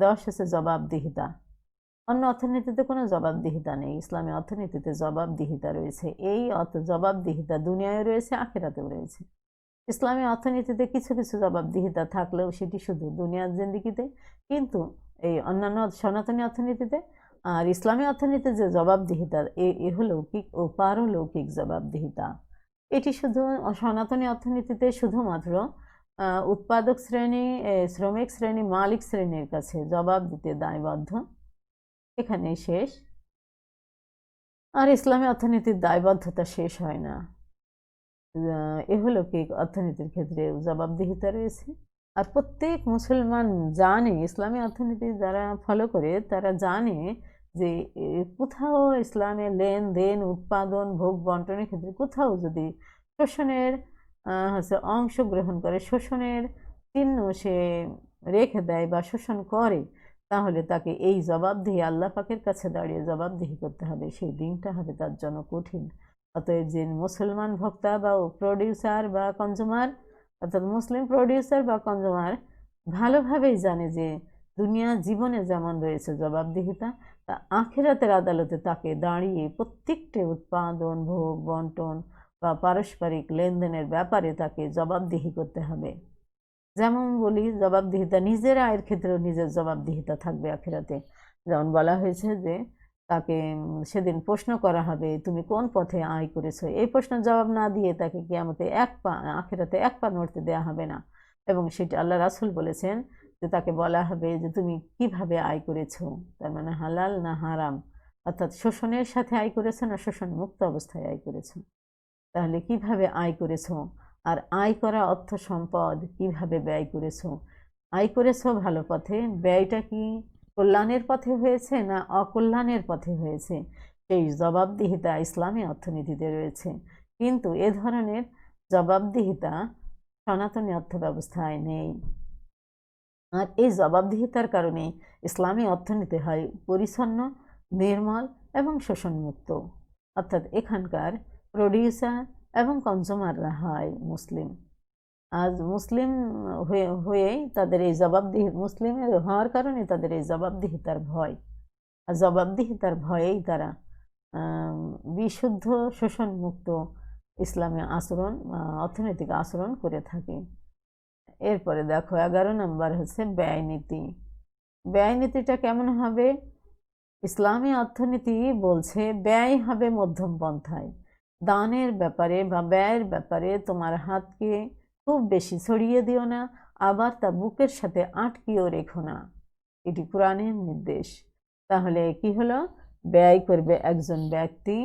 10 হচ্ছে জবাবদিহিতা। অন্য অর্থনীতিতে কোনো জবাবদিহিতা নেই, ইসলামী অর্থনীতিতে জবাবদিহিতা রয়েছে। এই জবাবদিহিতা দুনিয়ায় রয়েছে, আখিরাতেও রয়েছে। ইসলামী অর্থনীতিতে কিছু কিছু জবাবদিহিতা থাকলেও সেটি শুধু দুনিয়ার জিন্দিগিতে, কিন্তু এই অন্যান্য সনাতনী অর্থনীতিতে আর ইসলামী অর্থনীতিতে যে জবাবদিহিতা এ লৌকিক ও পারলৌকিক জবাবদিহিতা। এটি শুধু সনাতনী অর্থনীতিতে শুধুমাত্র উৎপাদক শ্রেণী, শ্রমিক শ্রেণী, মালিক শ্রেণীর কাছে জবাব দিতে দায়বদ্ধ, এখানেই শেষ। আর ইসলামী অর্থনীতির দায়বদ্ধতা শেষ হয় না, ইহলৌকিক অর্থনীতির ক্ষেত্রে জবাবদিহিতা রয়েছে। আর প্রত্যেক মুসলমান জানে, ইসলামী অর্থনীতি যারা ফলো করে তারা জানে যে কোথাও ইসলামের লেনদেন, উৎপাদন, ভোগ বন্টনের ক্ষেত্রে কোথাও যদি শোষণের অংশগ্রহণ করে, শোষণের চিহ্ন সে রেখে দেয় বা শোষণ করে, তাহলে তাকে এই জবাবদিহি আল্লাহ পাকের কাছে দাঁড়িয়ে জবাবদিহি করতে হবে। সেই দিনটা হবে তার জন্য কঠিন। অতএব যে মুসলমান ভোক্তা বা প্রডিউসার বা কনজুমার, অর্থাৎ মুসলিম প্রডিউসার বা কনজুমার ভালোভাবেই জানে যে দুনিয়া জীবনে যেমন রয়েছে জবাবদিহিতা, তা আখিরাতের আদালতে তাকে দাঁড়িয়ে প্রত্যেকটি উৎপাদন, ভোগ বন্টন বা পারস্পরিক লেনদেনের ব্যাপারে তাকে জবাবদিহি করতে হবে। যেমন বলি, জবাবদিহিতা নিজের আয়ের ক্ষেত্রেও নিজের জবাবদিহিতা থাকবে আখিরাতে। যেমন বলা হয়েছে যে তাকে সেদিন প্রশ্ন করা হবে, তুমি কোন পথে আয় করেছো। এই প্রশ্নের জবাব না দিয়ে তাকে কিয়ামতে আখিরাতে এক পা নড়তে দেওয়া হবে না। এবং সেটা আল্লাহ রাসূল বলেছেন যে তাকে বলা হবে যে তুমি কিভাবে আয় করেছো, তার মানে হালাল না হারাম, অর্থাৎ শোষণের সাথে আয় করেছো না শোষণ মুক্ত অবস্থায় আয় করেছো। তাহলে কিভাবে আয় করেছো, আর আয় করা অর্থ সম্পদ কিভাবে ব্যয় করেছো। আয় করেছো ভালো পথে, ব্যয়টা কি কল্যাণের পথে হয়েছে না অকল্যাণের পথে হয়েছে, সেই জবাবদিহিতা ইসলামী অর্থনীতিতে রয়েছে। কিন্তু এ ধরনের জবাবদিহিতা সনাতনী অর্থব্যবস্থায় নেই। আর এই জবাবদিহিতার কারণে ইসলামী অর্থনীতি হয় পরিচ্ছন্ন, নির্মল এবং শোষণমুক্ত। অর্থাৎ এখানকার প্রডিউসার এবং কনজুমাররা হয় মুসলিম। আজ মুসলিম হয়েই তাদের এই মুসলিমের হওয়ার কারণে তাদের এই জবাবদিহিতার ভয়, আর জবাবদিহিতার ভয়েই তারা বিশুদ্ধ শোষণমুক্ত ইসলামী আচরণ, অর্থনৈতিক আচরণ করে থাকে। এরপরে দেখো 11 নম্বর হচ্ছে ব্যয় নীতি। ব্যয় নীতিটা কেমন হবে? ইসলামী অর্থনীতি বলছে ব্যয় হবে মধ্যম পন্থায়। দানের ব্যাপারে বা ব্যয়ের ব্যাপারে তোমার হাতকে খুব বেশি ছড়িয়ে দিও না, আবার তা বুকের সাথে আটকিয়েও রেখো না। এটি কোরআনের নির্দেশ। তাহলে কি হলো, ব্যয় করবে একজন ব্যক্তি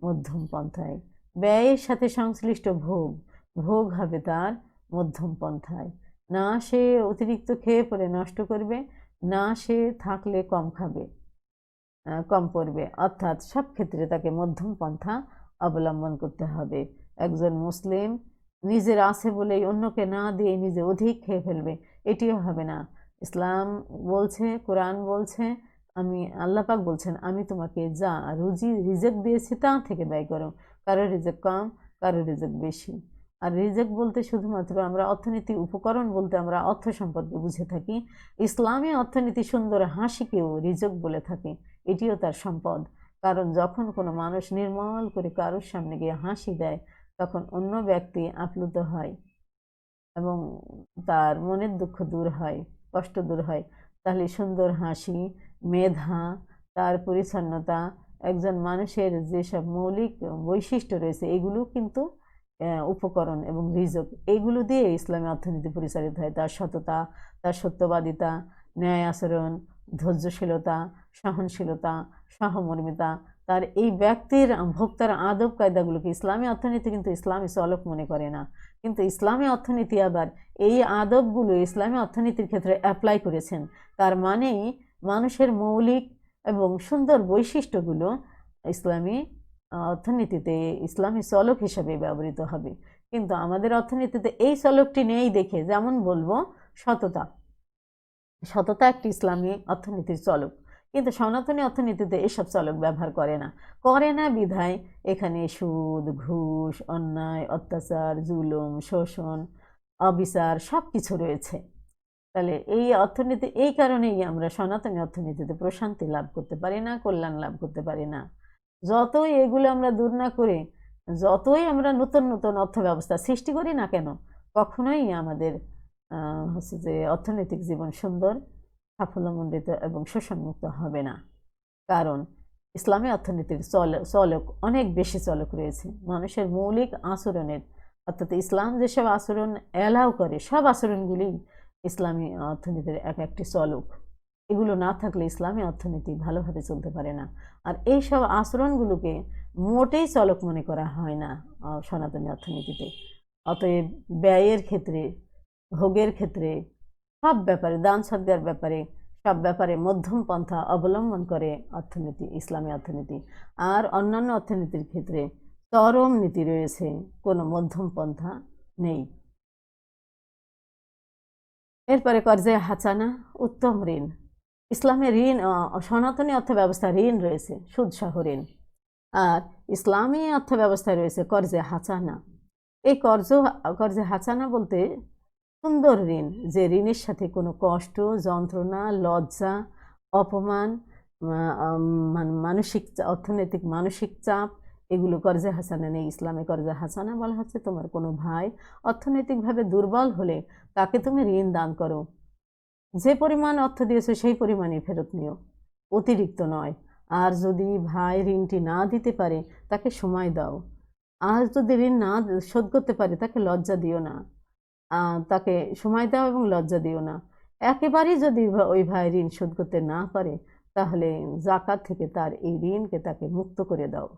মধ্যম পন্থায়, ব্যয়ের সাথে সংশ্লিষ্ট ভোগ, ভোগ হবে তার মধ্যম পন্থায়। না সে অতিরিক্ত খেয়ে পরে নষ্ট করবে, না সে থাকলে কম খাবে, কম পড়বে, অর্থাৎ সব ক্ষেত্রে তাকে মধ্যম পন্থা অবলম্বন করতে হবে। একজন মুসলিম নিজের আছে বলেই অন্যকে না দিয়ে নিজে অধিক খেয়ে ফেলবে, এটিও হবে না। ইসলাম বলছে, কোরআন বলছে, আল্লাহ পাক বলছেন আমি তোমাকে যা রিজেক দিয়েছি তা থেকে ব্যয় করো। কারো রিজেক কম, কারো রিজেক বেশি। আর রিজেক বলতে শুধুমাত্র আমরা অর্থনীতি উপকরণ বলতে আমরা অর্থ সম্পদকে বুঝে থাকি। ইসলামী অর্থনীতি সুন্দর হাসিকেও রিজেক বলে থাকে, এটিও তার সম্পদ। কারণ যখন কোনো মানুষ নির্মল করে কারোর সামনে গিয়ে হাসি দেয়, তখন অন্য ব্যক্তি আপ্লুত হয় এবং তার মনের দুঃখ দূর হয়, কষ্ট দূর হয়। তাহলে সুন্দর হাসি, মেধা, তার পরিচ্ছন্নতা, একজন মানুষের যেসব মৌলিক বৈশিষ্ট্য রয়েছে, এগুলো কিন্তু উপকরণ এবং রিজক, এগুলো দিয়ে ইসলামী অর্থনীতি পরিচালিত হয়। তার সততা, তার সত্যবাদিতা, ন্যায় আচরণ, ধৈর্যশীলতা, সহনশীলতা, সহমর্মিতা, তার এই ব্যক্তির ভোক্তার আদব কায়দাগুলোকে ইসলামী অর্থনীতি কিন্তু ইসলামী চলক মনে করে না। কিন্তু ইসলামী অর্থনীতি আবার এই আদবগুলো ইসলামী অর্থনীতির ক্ষেত্রে অ্যাপ্লাই করেছেন। তার মানে মানুষের মৌলিক এবং সুন্দর বৈশিষ্ট্যগুলো ইসলামী অর্থনীতিতে ইসলামী চলক হিসাবে ব্যবহৃত হবে। কিন্তু আমাদের অর্থনীতিতে এই চলকটি নেই দেখে, যেমন বলবো সততা, সততা একটি ইসলামী অর্থনীতির চলক, কিন্তু সনাতনী অর্থনীতিতে এসব চলক ব্যবহার করে না বিধায় এখানে সুদ, ঘুষ, অন্যায়, অত্যাচার, জুলুম, শোষণ, অবিচার সব কিছু রয়েছে। তাহলে এই অর্থনীতি, এই কারণেই আমরা সনাতনী অর্থনীতিতে প্রশান্তি লাভ করতে পারি না, কল্যাণ লাভ করতে পারি না। যতই এগুলো আমরা দূর না করে, যতই আমরা নতুন নতুন অর্থ ব্যবস্থা সৃষ্টি করি না কেন, কখনোই আমাদের হচ্ছে যে অর্থনৈতিক জীবন সুন্দর, সাফল্যমণ্ডিত এবং শোষণমুক্ত হবে না। কারণ ইসলামী অর্থনীতির চলক অনেক বেশি চলক রয়েছে মানুষের মৌলিক আচরণের, অর্থাৎ ইসলাম যেসব আচরণ অ্যালাউ করে সব আচরণগুলি ইসলামী অর্থনীতির এক একটি চলক। এগুলো না থাকলে ইসলামী অর্থনীতি ভালোভাবে চলতে পারে না। আর এই সব আচরণগুলোকে মোটেই চলক মনে করা হয় না সনাতনী অর্থনীতিতে। অতএব ব্যয়ের ক্ষেত্রে, ভোগের ক্ষেত্রে, সব ব্যাপারে, দান সদ্গার ব্যাপারে, সব ব্যাপারে মধ্যম পন্থা অবলম্বন করে অর্থনীতি, ইসলামী অর্থনীতি। আর অন্যান্য অর্থনীতির ক্ষেত্রে চরম নীতি রয়েছে, কোনো মধ্যম পন্থা নেই। এরপরে কর্জে হাসানা, উত্তম ঋণ। ইসলামে ঋণ, সনাতনী অর্থব্যবস্থা ঋণ রয়েছে, সুদসহ ঋণ। আর ইসলামী অর্থব্যবস্থায় রয়েছে কর্জে হাসানা। এই কর্জে হাসানা বলতে সুন্দর ঋণ, যে ঋণের সাথে কোনো কষ্ট, যন্ত্রণা, লজ্জা, অপমান, মানসিক অর্থনৈতিক মানসিক চাপ, এগুলো কর্জে হাসানা নেই। ইসলামে কর্জে হাসানা বলা হচ্ছে তোমার কোনো ভাই অর্থনৈতিকভাবে দুর্বল হলে তাকে তুমি ঋণ দান করো, যে পরিমাণ অর্থ দিয়েছো সেই পরিমাণই ফেরত নিও, অতিরিক্ত নয়। আর যদি ভাই ঋণটি না দিতে পারে তাকে সময় দাও। আর যদি ঋণ না শোধ করতে পারে তাকে লজ্জা দিও না, তাকে সময় দাও এবং লজ্জা দিও না। একেবারেই যদি ওই ভাই ঋণ শোধ করতে না পারে, তাহলে জাকাত থেকে তার এই ঋণকে তাকে মুক্ত করে দাও।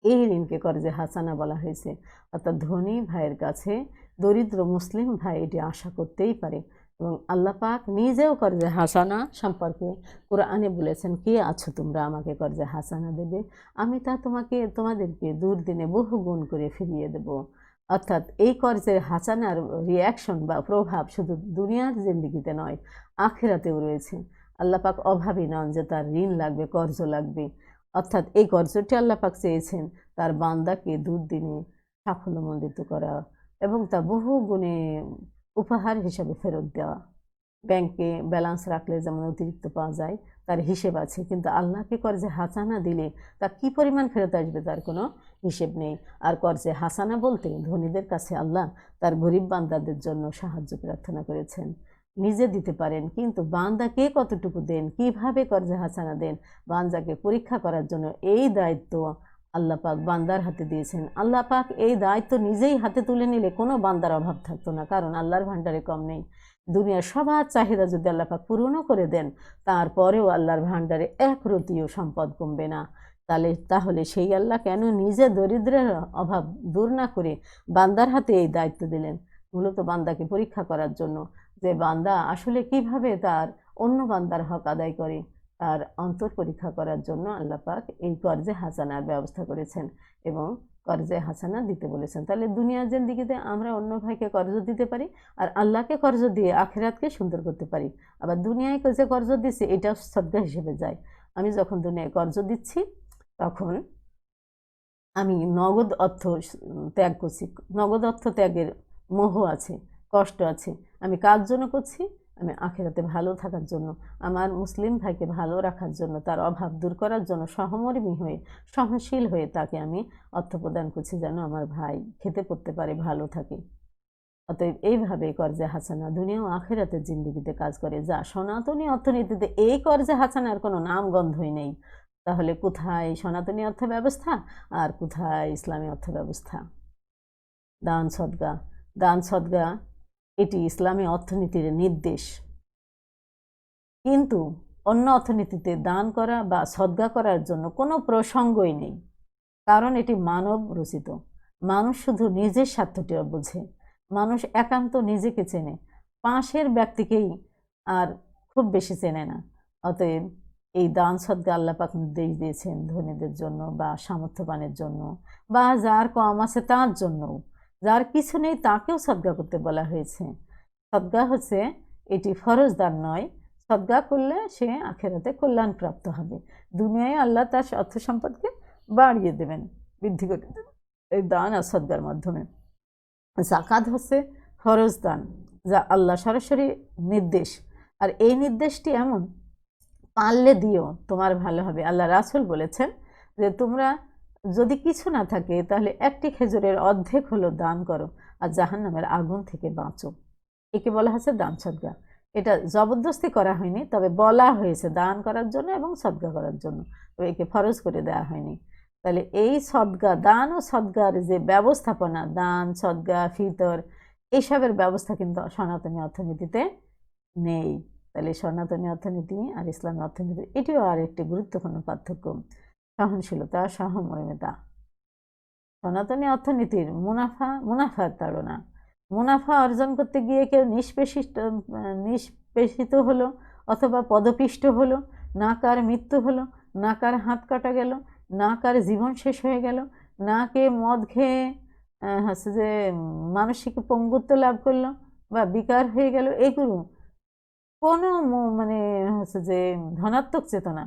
এই ঋণকে কর্জে হাসানা বলা হয়েছে। অর্থাৎ ধনী ভাইয়ের কাছে দরিদ্র মুসলিম ভাই এটি আশা করতেই পারে। এবং আল্লাহ পাক নিজেও কর্জে হাসানা সম্পর্কে কোরআনে বলেছেন, কে আছো তোমরা আমাকে কর্জে হাসানা দেবে, আমি তা তোমাদেরকে দুর্দিনে বহু গুণ করে ফিরিয়ে দেব। অর্থাৎ এই কর্জের হাসানার রিয়াকশন বা প্রভাব শুধু দুনিয়ার জিন্দিগিতে নয়, আখিরাতেও রয়েছে। আল্লাহ পাক অভাবী নন যে তার ঋণ লাগবে, কর্জ লাগবে। অর্থাৎ এই কর্জটি আল্লাহ পাক চেয়েছেন তার বান্দাকে দুর্দিনে সাফল্যমণ্ডিত করা এবং তা বহু গুণে উপহার হিসাবে ফেরত দেওয়া। ব্যাংকে ব্যালেন্স রাখলে যেমন অতিরিক্ত পাওয়া যায়, তার হিসেব আছে, কিন্তু আল্লাহকে কর্জে হাসানা দিলে তা কি পরিমাণ ফেরত আসবে তার কোনো হিসেব নেই। আর কর্জে হাসানা বলতে ধনীদের কাছে আল্লাহ তার গরিব বান্দাদের জন্য সাহায্য প্রার্থনা করেছেন। নিজে দিতে পারেন, কিন্তু বান্দাকে কতটুকু দেন, কিভাবে কর্জে হাসানা দেন, বান্দাকে পরীক্ষা করার জন্য এই দায়িত্ব আল্লাহ পাক বান্দার হাতে দিয়েছেন। আল্লাহ পাক এই দায়িত্ব নিজেই হাতে তুলে নিলে কোনো বান্দার অভাব থাকতো না, কারণ আল্লাহর ভাণ্ডারে কম নেই। দুনিয়ার সবার চাহিদা যদি আল্লাহ পাক পূরণও করে দেন, তারপরেও আল্লাহর ভাণ্ডারে এক রতিও সম্পদ কমবে না। তাহলে সেই আল্লাহ কেন নিজে দরিদ্রের অভাব দূর না করে বান্দার হাতে এই দায়িত্ব দিলেন? মূলত বান্দাকে পরীক্ষা করার জন্য, যে বান্দা আসলে কিভাবে তার অন্য বান্দার হক আদায় করে, তার অন্তর পরীক্ষা করার জন্য আল্লাহ পাক এই কর্জে হাসানার ব্যবস্থা করেছেন এবং কর্জে হাসানা দিতে বলেছেন। তাহলে দুনিয়ার জিন্দেগিতে আমরা অন্য ভাইকে কর্জ দিতে পারি, আর আল্লাহকে কর্জ দিয়ে আখিরাতকে সুন্দর করতে পারি। আবার দুনিয়ায় যে কর্জ দিচ্ছি এটাও সদকা হিসেবে যায়। আমি যখন দুনিয়ায় কর্জ দিচ্ছি তখন আমি নগদ অর্থ ত্যাগ করছি। নগদ অর্থ ত্যাগের মোহ আছে, কষ্ট আছে। আমি কার জন্য করছি? আমি আখিরাতে ভালো থাকার জন্য, আমার মুসলিম ভাইকে ভালো রাখার জন্য, তার অভাব দূর করার জন্য সহমর্মী হয়ে, সহনশীল হয়ে তাকে আমি অর্থ প্রদান করছি, যেন আমার ভাই খেতে পড়তে পারে, ভালো থাকে। অতএব এইভাবে কর্জে হাসানা দুনিয়া ও আখিরাতের জিন্দেগিতে কাজ করে, যা সনাতনী অর্থনীতিতে এই কর্জে হাসানার কোনো নাম গন্ধই নেই। তাহলে কোথায় সনাতনী অর্থ ব্যবস্থা আর কোথায় ইসলামী অর্থ ব্যবস্থা? দান সদকা, দান সদকা এটি ইসলামী অর্থনীতির নির্দেশ, কিন্তু অন্য অর্থনীতিতে দান করা বা সদকা করার জন্য কোনো প্রসঙ্গই নেই, কারণ এটি মানব রচিত। মানুষ শুধু নিজের স্বার্থটি বোঝে, মানুষ একান্ত নিজেকে চেনে, পাশের ব্যক্তিকেই আর খুব বেশি চেনে না। অতএব এই দান সদকা আল্লাহ পাক নির্দেশ দিয়েছেন ধনীদের জন্য বা সামর্থ্যবানের জন্য, বা যার কম আছে তার জন্যও, যার কিছু নেই তাকেও সদকা করতে বলা হয়েছে। সদকা হচ্ছে এটি ফরজ দান নয়, সদকা করলে সে আখেরাতে কল্যাণ প্রাপ্ত হবে, দুনিয়ায় আল্লাহ তার অর্থ সম্পদকে বাড়িয়ে দেবেন, বৃদ্ধি করে দেবেন এই দান আর সদকার মাধ্যমে। জাকাত হচ্ছে ফরজ দান, যা আল্লাহ সরাসরি নির্দেশ, আর এই নির্দেশটি এমন, পারলে দিও তোমার ভালো হবে। আল্লাহ রাসূল বলেছেন যে তোমরা যদি কিছু না থাকে তাহলে একটি খেজুরের অর্ধেক হলো দান করো আর জাহান্নামের আগুন থেকে বাঁচো। একে বলা হচ্ছে দান সদকা। এটা জবরদস্তি করা হয়নি, তবে বলা হয়েছে দান করার জন্য এবং সদকা করার জন্য, তবে একে ফরজ করে দেওয়া হয়নি। তাহলে এই সদকা, দান ও সদকার যে ব্যবস্থাপনা, দান সদকা ফিতর, এইসবের ব্যবস্থা কিন্তু সনাতনী অর্থনীতিতে নেই। তাহলে সনাতনী অর্থনীতি আর ইসলামী অর্থনীতি এটিও আর একটি গুরুত্বপূর্ণ পার্থক্য। সহনশীলতা, সহমর্মিতা। সনাতনী অর্থনীতির মুনাফার তাড়না, মুনাফা অর্জন করতে গিয়ে কেউ নিষ্পেষিত হলো অথবা পদপিষ্ট হলো, না কার মৃত্যু হলো, না কার হাত কাটা গেল, না কার জীবন শেষ হয়ে গেল, না কে মদ খেয়ে হচ্ছে যে মানসিক পঙ্গুত্ব লাভ করলো বা বিকার হয়ে গেল, এগুলো কোনো মানে হচ্ছে যে ধনাত্মক চেতনা,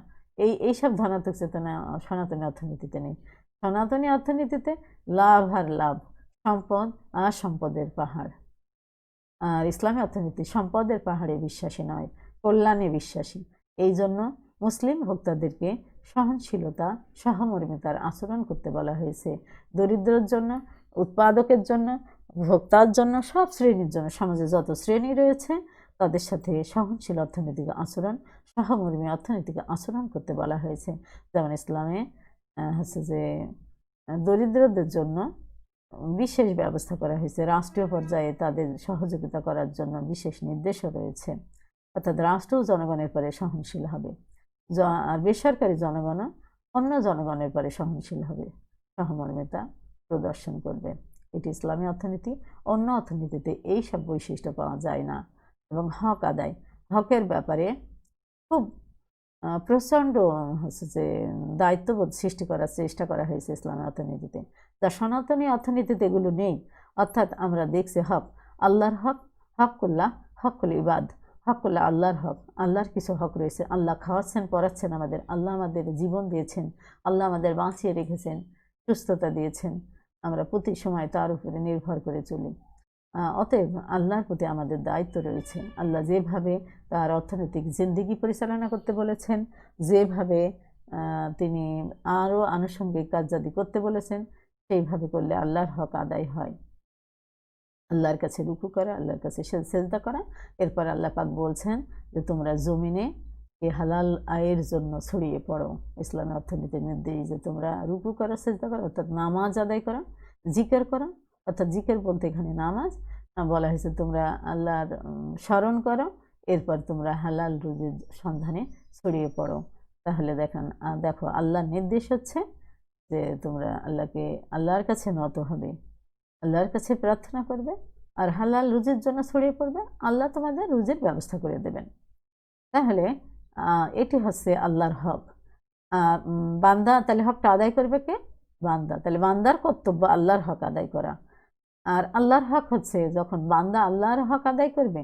এইসব ধনাত্মক চেতনা সনাতনী অর্থনীতিতে নেই। সনাতনী অর্থনীতিতে লাভ আর লাভ, সম্পদ আর সম্পদের পাহাড়। আর ইসলামী অর্থনীতি সম্পদের পাহাড়ে বিশ্বাসী নয়, কল্যাণে বিশ্বাসী। এই জন্য মুসলিম ভোক্তাদেরকে সহনশীলতা, সহমর্মিতার আচরণ করতে বলা হয়েছে। দরিদ্রের জন্য, উৎপাদকের জন্য, ভোক্তার জন্য, সব শ্রেণীর জন্য, সমাজে যত শ্রেণী রয়েছে তাদের সাথে সহনশীল অর্থনৈতিক আচরণ, সহমর্মী অর্থনৈতিক আচরণ করতে বলা হয়েছে। যেমন ইসলামে হচ্ছে যে দরিদ্রদের জন্য বিশেষ ব্যবস্থা করা হয়েছে, রাষ্ট্রীয় পর্যায়ে তাদের সহযোগিতা করার জন্য বিশেষ নির্দেশও রয়েছে। অর্থাৎ রাষ্ট্রও জনগণের পরে সহনশীল হবে, আর বেসরকারি জনগণও অন্য জনগণের পরে সহনশীল হবে, সহমর্মিতা প্রদর্শন করবে। এটি ইসলামী অর্থনীতি। অন্য অর্থনীতিতে এই সব বৈশিষ্ট্য পাওয়া যায় না। এবং হক আদায়, হকের ব্যাপারে খুব প্রচণ্ড হচ্ছে যে দায়িত্ববোধ সৃষ্টি করার চেষ্টা করা হয়েছে ইসলামী অর্থনীতিতে, যা সনাতনী অর্থনীতিতে এগুলো নেই। অর্থাৎ আমরা দেখছি হক, আল্লাহর হক, হকুল্লাহ, হকুল ইবাদ, হকুল্লাহ আল্লাহর হক, আল্লাহর কিছু হক রয়েছে। আল্লাহ খাওয়াচ্ছেন, পড়াচ্ছেন আমাদের, আল্লাহ আমাদের জীবন দিয়েছেন, আল্লাহ আমাদের বাঁচিয়ে রেখেছেন, সুস্থতা দিয়েছেন, আমরা প্রতি সময় তার উপরে নির্ভর করে চলি। অতএব আল্লাহর প্রতি আমাদের দায়িত্ব রয়েছে। আল্লাহ যেভাবে তার অর্থনৈতিক জিন্দেগি পরিচালনা করতে বলেছেন, যেভাবে তিনি আরও আনুষঙ্গিক কার্যাদি করতে বলেছেন, সেইভাবে করলে আল্লাহর হক আদায় হয়। আল্লাহর কাছে রুকু করা, আল্লাহর কাছে সেজদা করা। এরপর আল্লাহ পাক বলছেন যে তোমরা জমিনে এই হালাল আয়ের জন্য ছড়িয়ে পড়ো। ইসলামী অর্থনীতির নির্দেশ যে তোমরা রুকু করো, সেজদা করো, অর্থাৎ নামাজ আদায় করো, জিকির করো, অর্থাৎ জিকির বলতে এখানে নামাজ বলা হয়েছে, তোমরা আল্লাহর স্মরণ করো, এরপর তোমরা হালাল রুজির সন্ধানে ছড়িয়ে পড়ো। তাহলে দেখো আল্লাহর নির্দেশ হচ্ছে যে তোমরা আল্লাহর কাছে নত হবে, আল্লাহর কাছে প্রার্থনা করবে, আর হালাল রুজির জন্য ছড়িয়ে পড়বে, আল্লাহ তোমাদের রুজির ব্যবস্থা করে দেবেন। তাহলে এটি হচ্ছে আল্লাহর হক। বান্দা তাহলে হকটা আদায় করবে কে? বান্দা। তাহলে বান্দার কর্তব্য আল্লাহর হক আদায় করা। আর আল্লাহর হক হচ্ছে যখন বান্দা আল্লাহর হক আদায় করবে,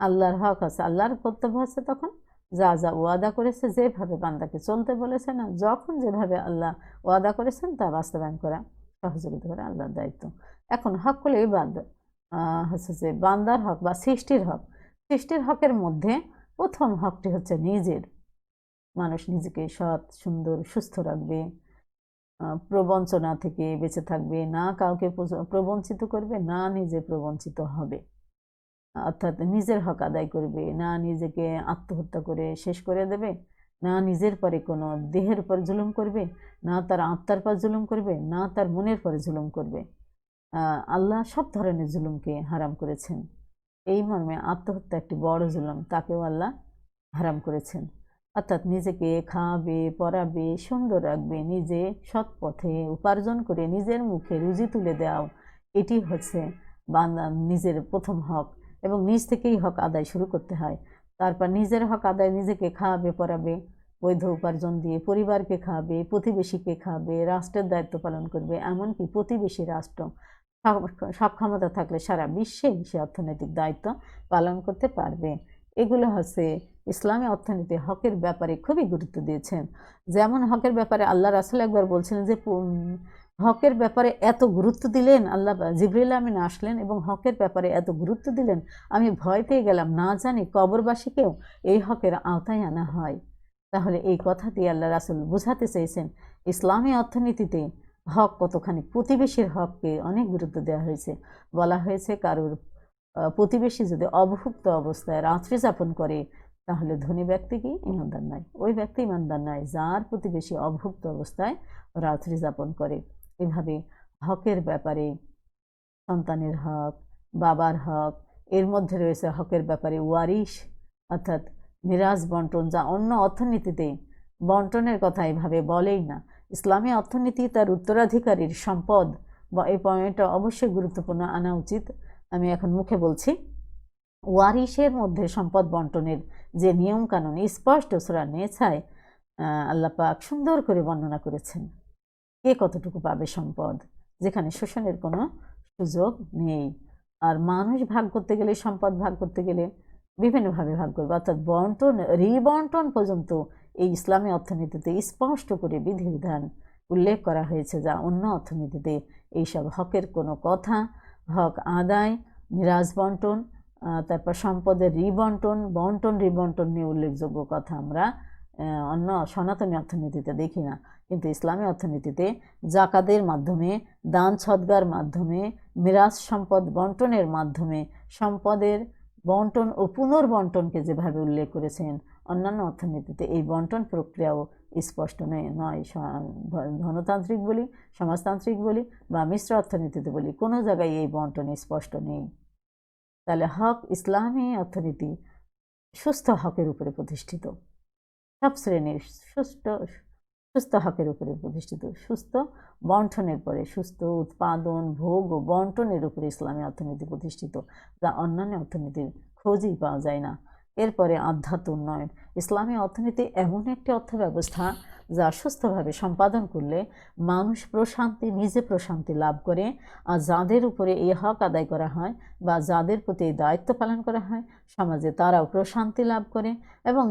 আল্লাহর হক হচ্ছে, আল্লাহর কর্তব্য হচ্ছে তখন যা যা ওয়াদা করেছে, যেভাবে বান্দাকে চলতে বলেছে না, যখন যেভাবে আল্লাহ ওয়াদা করেছেন তা বাস্তবায়ন করা, সহযোগিতা করা আল্লাহর দায়িত্ব। এখন হক হলে বাদ হচ্ছে যে বান্দার হক বা সৃষ্টির হক। সৃষ্টির হকের মধ্যে প্রথম হকটি হচ্ছে নিজের। মানুষ নিজেকে সৎ, সুন্দর, সুস্থ রাখবে, প্রবঞ্চনা থেকে বেঁচে থাকবে, না কাউকে প্রবঞ্চিত করবে, না নিজে প্রবঞ্চিত হবে, অর্থাৎ নিজের হক আদায় করবে, না নিজেকে আত্মহত্যা করে শেষ করে দেবে, না নিজের পরে কোনো দেহের পর জুলুম করবে, না তার আত্মার পর জুলুম করবে, না তার মনের পরে জুলুম করবে। আল্লাহ সব ধরনের জুলুমকে হারাম করেছেন। এই মর্মে আত্মহত্যা একটি বড় জুলুম, তাকেও আল্লাহ হারাম করেছেন। অর্থাৎ নিজেকে খাওয়াবে, পরাবে, সুন্দর রাখবে, নিজে সৎ পথে উপার্জন করে নিজের মুখে রুজি তুলে দাও, এটি হচ্ছে বান্দা নিজের প্রথম হক। এবং নিজ থেকেই হক আদায় শুরু করতে হয়। তারপর নিজের হক আদায়, নিজেকে খাওয়াবে, পরাবে, বৈধ উপার্জন দিয়ে পরিবারকে খাওয়াবে, প্রতিবেশীকে খাওয়াবে, রাষ্ট্রের দায়িত্ব পালন করবে, এমনকি প্রতিবেশী রাষ্ট্র সক্ষমতা থাকলে সারা বিশ্বে সে অর্থনৈতিক দায়িত্ব পালন করতে পারবে। এগুলো হচ্ছে ইসলামী অর্থনীতি হকের ব্যাপারে খুবই গুরুত্ব দিয়েছেন। যেমন হকের ব্যাপারে আল্লাহ রাসূল একবার বলছিলেন যে হকের ব্যাপারে এত গুরুত্ব দিলেন, আল্লাহ জিবরিল আমিন আসলেন এবং হকের ব্যাপারে এত গুরুত্ব দিলেন, আমি ভয় পেয়ে গেলাম, না জানি কবরবাসীকেও এই হকের আওতায় আনা হয়। তাহলে এই কথা দিয়ে আল্লাহ রাসূল বোঝাতে চেয়েছেন ইসলামী অর্থনীতিতে হক কতখানি, প্রতিবেশীর হককে অনেক গুরুত্ব দেওয়া হয়েছে। বলা হয়েছে কারোর প্রতিবেশী যদি অবভুক্ত অবস্থায় রাত্রি যাপন করে, তাহলে ধনী ব্যক্তি কি ইমানদার নয়, ওই ব্যক্তি ইমানদার নয় যার প্রতিবেশী অবভুক্ত অবস্থায় রাত্রি যাপন করে। এভাবে হকের ব্যাপারে সন্তানের হক, বাবার হক, এর মধ্যে রয়েছে হকের ব্যাপারে ওয়ারিশ, অর্থাৎ মিরাজ বন্টন, যা অন্য অর্থনীতিতে বন্টনের কথা এভাবে বলেই না। ইসলামী অর্থনীতি তার উত্তরাধিকারীর সম্পদ, বা এই পয়েন্টটা অবশ্যই গুরুত্বপূর্ণ আনা উচিত, আমি এখন মুখে বলছি। ওয়ারিশের মধ্যে সম্পদ বন্টনের যে নিয়মকানুন স্পষ্ট সূরা নেছায় আল্লাহ পাক সুন্দর করে বর্ণনা করেছেন, কে কতটুকু পাবে সম্পদ, যেখানে শোষণের কোনো সুযোগ নেই। আর মানুষ ভাগ করতে গেলে, সম্পদ ভাগ করতে গেলে বিভিন্নভাবে ভাগ করবে, অর্থাৎ বন্টন, রিবন্টন পর্যন্ত এই ইসলামী অর্থনীতিতে স্পষ্ট করে বিধিবিধান উল্লেখ করা হয়েছে, যা অন্য অর্থনীতিতে এইসব হকের কোনো কথা, হক আদায়, মিরাজ বন্টন, তারপর সম্পদের বন্টন রিবন্টন নিয়ে উল্লেখযোগ্য কথা আমরা অন্য সনাতনী অর্থনীতিতে দেখি না। কিন্তু ইসলামী অর্থনীতিতে জাকাতের মাধ্যমে, দান সদগার মাধ্যমে, মিরাজ সম্পদ বন্টনের মাধ্যমে সম্পদের বন্টন ও পুনর্বন্টনকে যেভাবে উল্লেখ করেছেন, অন্যান্য অর্থনীতিতে এই বন্টন প্রক্রিয়াও স্পষ্ট নয়। ধনতান্ত্রিক বলি, সমাজতান্ত্রিক বলি বা মিশ্র অর্থনীতিতে বলি, কোনো জায়গায় এই বন্টন স্পষ্ট নেই। তাহলে হক, ইসলামী অর্থনীতি সুস্থ হকের উপরে প্রতিষ্ঠিত, সব শ্রেণীর সুস্থ হকের উপরে প্রতিষ্ঠিত, সুস্থ বন্টনের পরে সুস্থ উৎপাদন, ভোগ ও বন্টনের উপরে ইসলামী অর্থনীতি প্রতিষ্ঠিত, যা অন্যান্য অর্থনীতির খোঁজই পাওয়া যায় না। এরপরে আধ্যাত্ম উন্নয়ন। ইসলামী অর্থনীতি এমন একটি অর্থ ব্যবস্থা যা সুস্থভাবে সম্পাদন করলে মানুষ নিজে প্রশান্তি লাভ করে, আর যাদের উপরে এই হক আদায় করা হয় বা যাদের প্রতি এই দায়িত্ব পালন করা হয় সমাজে, তারাও প্রশান্তি লাভ করে এবং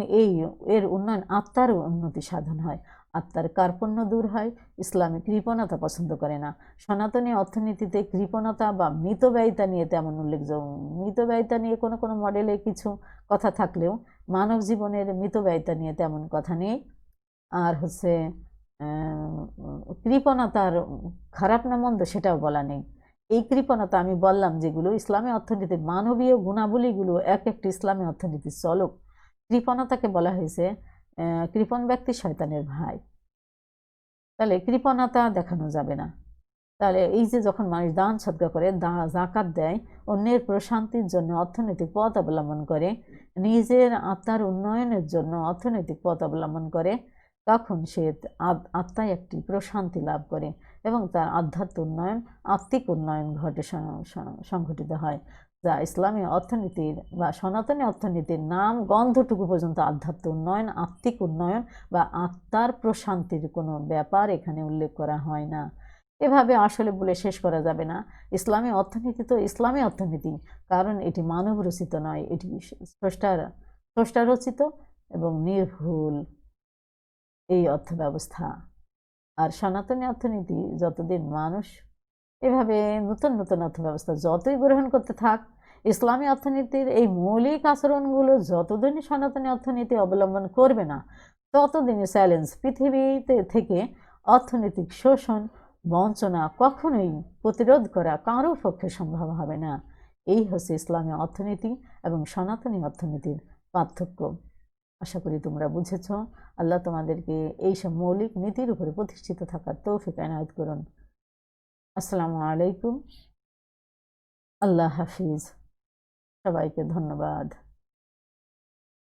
এর উন্নয়ন, আত্মার উন্নতি সাধন হয়, আত্মার কার্পণ্য দূর হয়। ইসলামে কৃপণতা পছন্দ করে না। সনাতনী অর্থনীতিতে কৃপণতা বা মিতব্যয়িতা নিয়ে তেমন উল্লেখযোগ্য, মিতব্যয়িতা নিয়ে কোনো কোনো মডেলে কিছু কথা থাকলেও মানব জীবনের মিতব্যয়িতা নিয়ে তেমন কথা নেই। আর হচ্ছে কৃপণতার খারাপ না মন্দ সেটাও বলা নেই। এই কৃপণতা আমি বললাম যেগুলো ইসলামী অর্থনীতির মানবীয় গুণাবলীগুলো এক একটি ইসলামী অর্থনীতির চলক, কৃপণতাকে বলা হয়েছে কৃপণ ব্যক্তি শয়তানের ভাই। তাহলে কৃপণতা দেখানো যাবে না। তাহলে এই যে যখন মানুষ দান সদকা করে, জাকাত দেয়, অন্যের প্রশান্তির জন্য অর্থনৈতিক পথ অবলম্বন করে, নিজের আত্মার উন্নয়নের জন্য অর্থনৈতিক পথ অবলম্বন করে, তখন সে আত্মায় একটি প্রশান্তি লাভ করে এবং তার আধ্যাত্ম উন্নয়ন, আত্মিক উন্নয়ন সংঘটিত হয়, যা ইসলামী অর্থনীতির বা সনাতনী অর্থনীতির নাম গন্ধটুকু পর্যন্ত আধ্যাত্ম উন্নয়ন, আত্মিক উন্নয়ন বা আত্মার প্রশান্তির কোনো ব্যাপার এখানে উল্লেখ করা হয় না। এভাবে আসলে বলে শেষ করা যাবে না। ইসলামী অর্থনীতি তো ইসলামী অর্থনীতি, কারণ এটি মানব রচিত নয়, এটি স্রষ্টা রচিত এবং নির্ভুল এই অর্থ ব্যবস্থা। আর সনাতনী অর্থনীতি যতদিন মানুষ এভাবে নতুন নতুন অর্থ ব্যবস্থা যতই গ্রহণ করতে থাক, ইসলামী অর্থনীতির এই মৌলিক আচরণগুলো যতদিন সনাতনী অর্থনীতি অবলম্বন করবে না, ততদিনই চ্যালেঞ্জ পৃথিবীতে থেকে অর্থনৈতিক শোষণ, বঞ্চনা কখনোই প্রতিরোধ করা কারো পক্ষে সম্ভব হবে না। এই হচ্ছে ইসলামী অর্থনীতি এবং সনাতনী অর্থনীতির পার্থক্য। আশা করি তোমরা বুঝেছ। আল্লাহ তোমাদেরকে এইসব মৌলিক নীতির উপরে প্রতিষ্ঠিত থাকার তৌফিক এনায়েত করুন। আসসালামু আলাইকুম। আল্লাহ হাফিজ। সবাইকে ধন্যবাদ।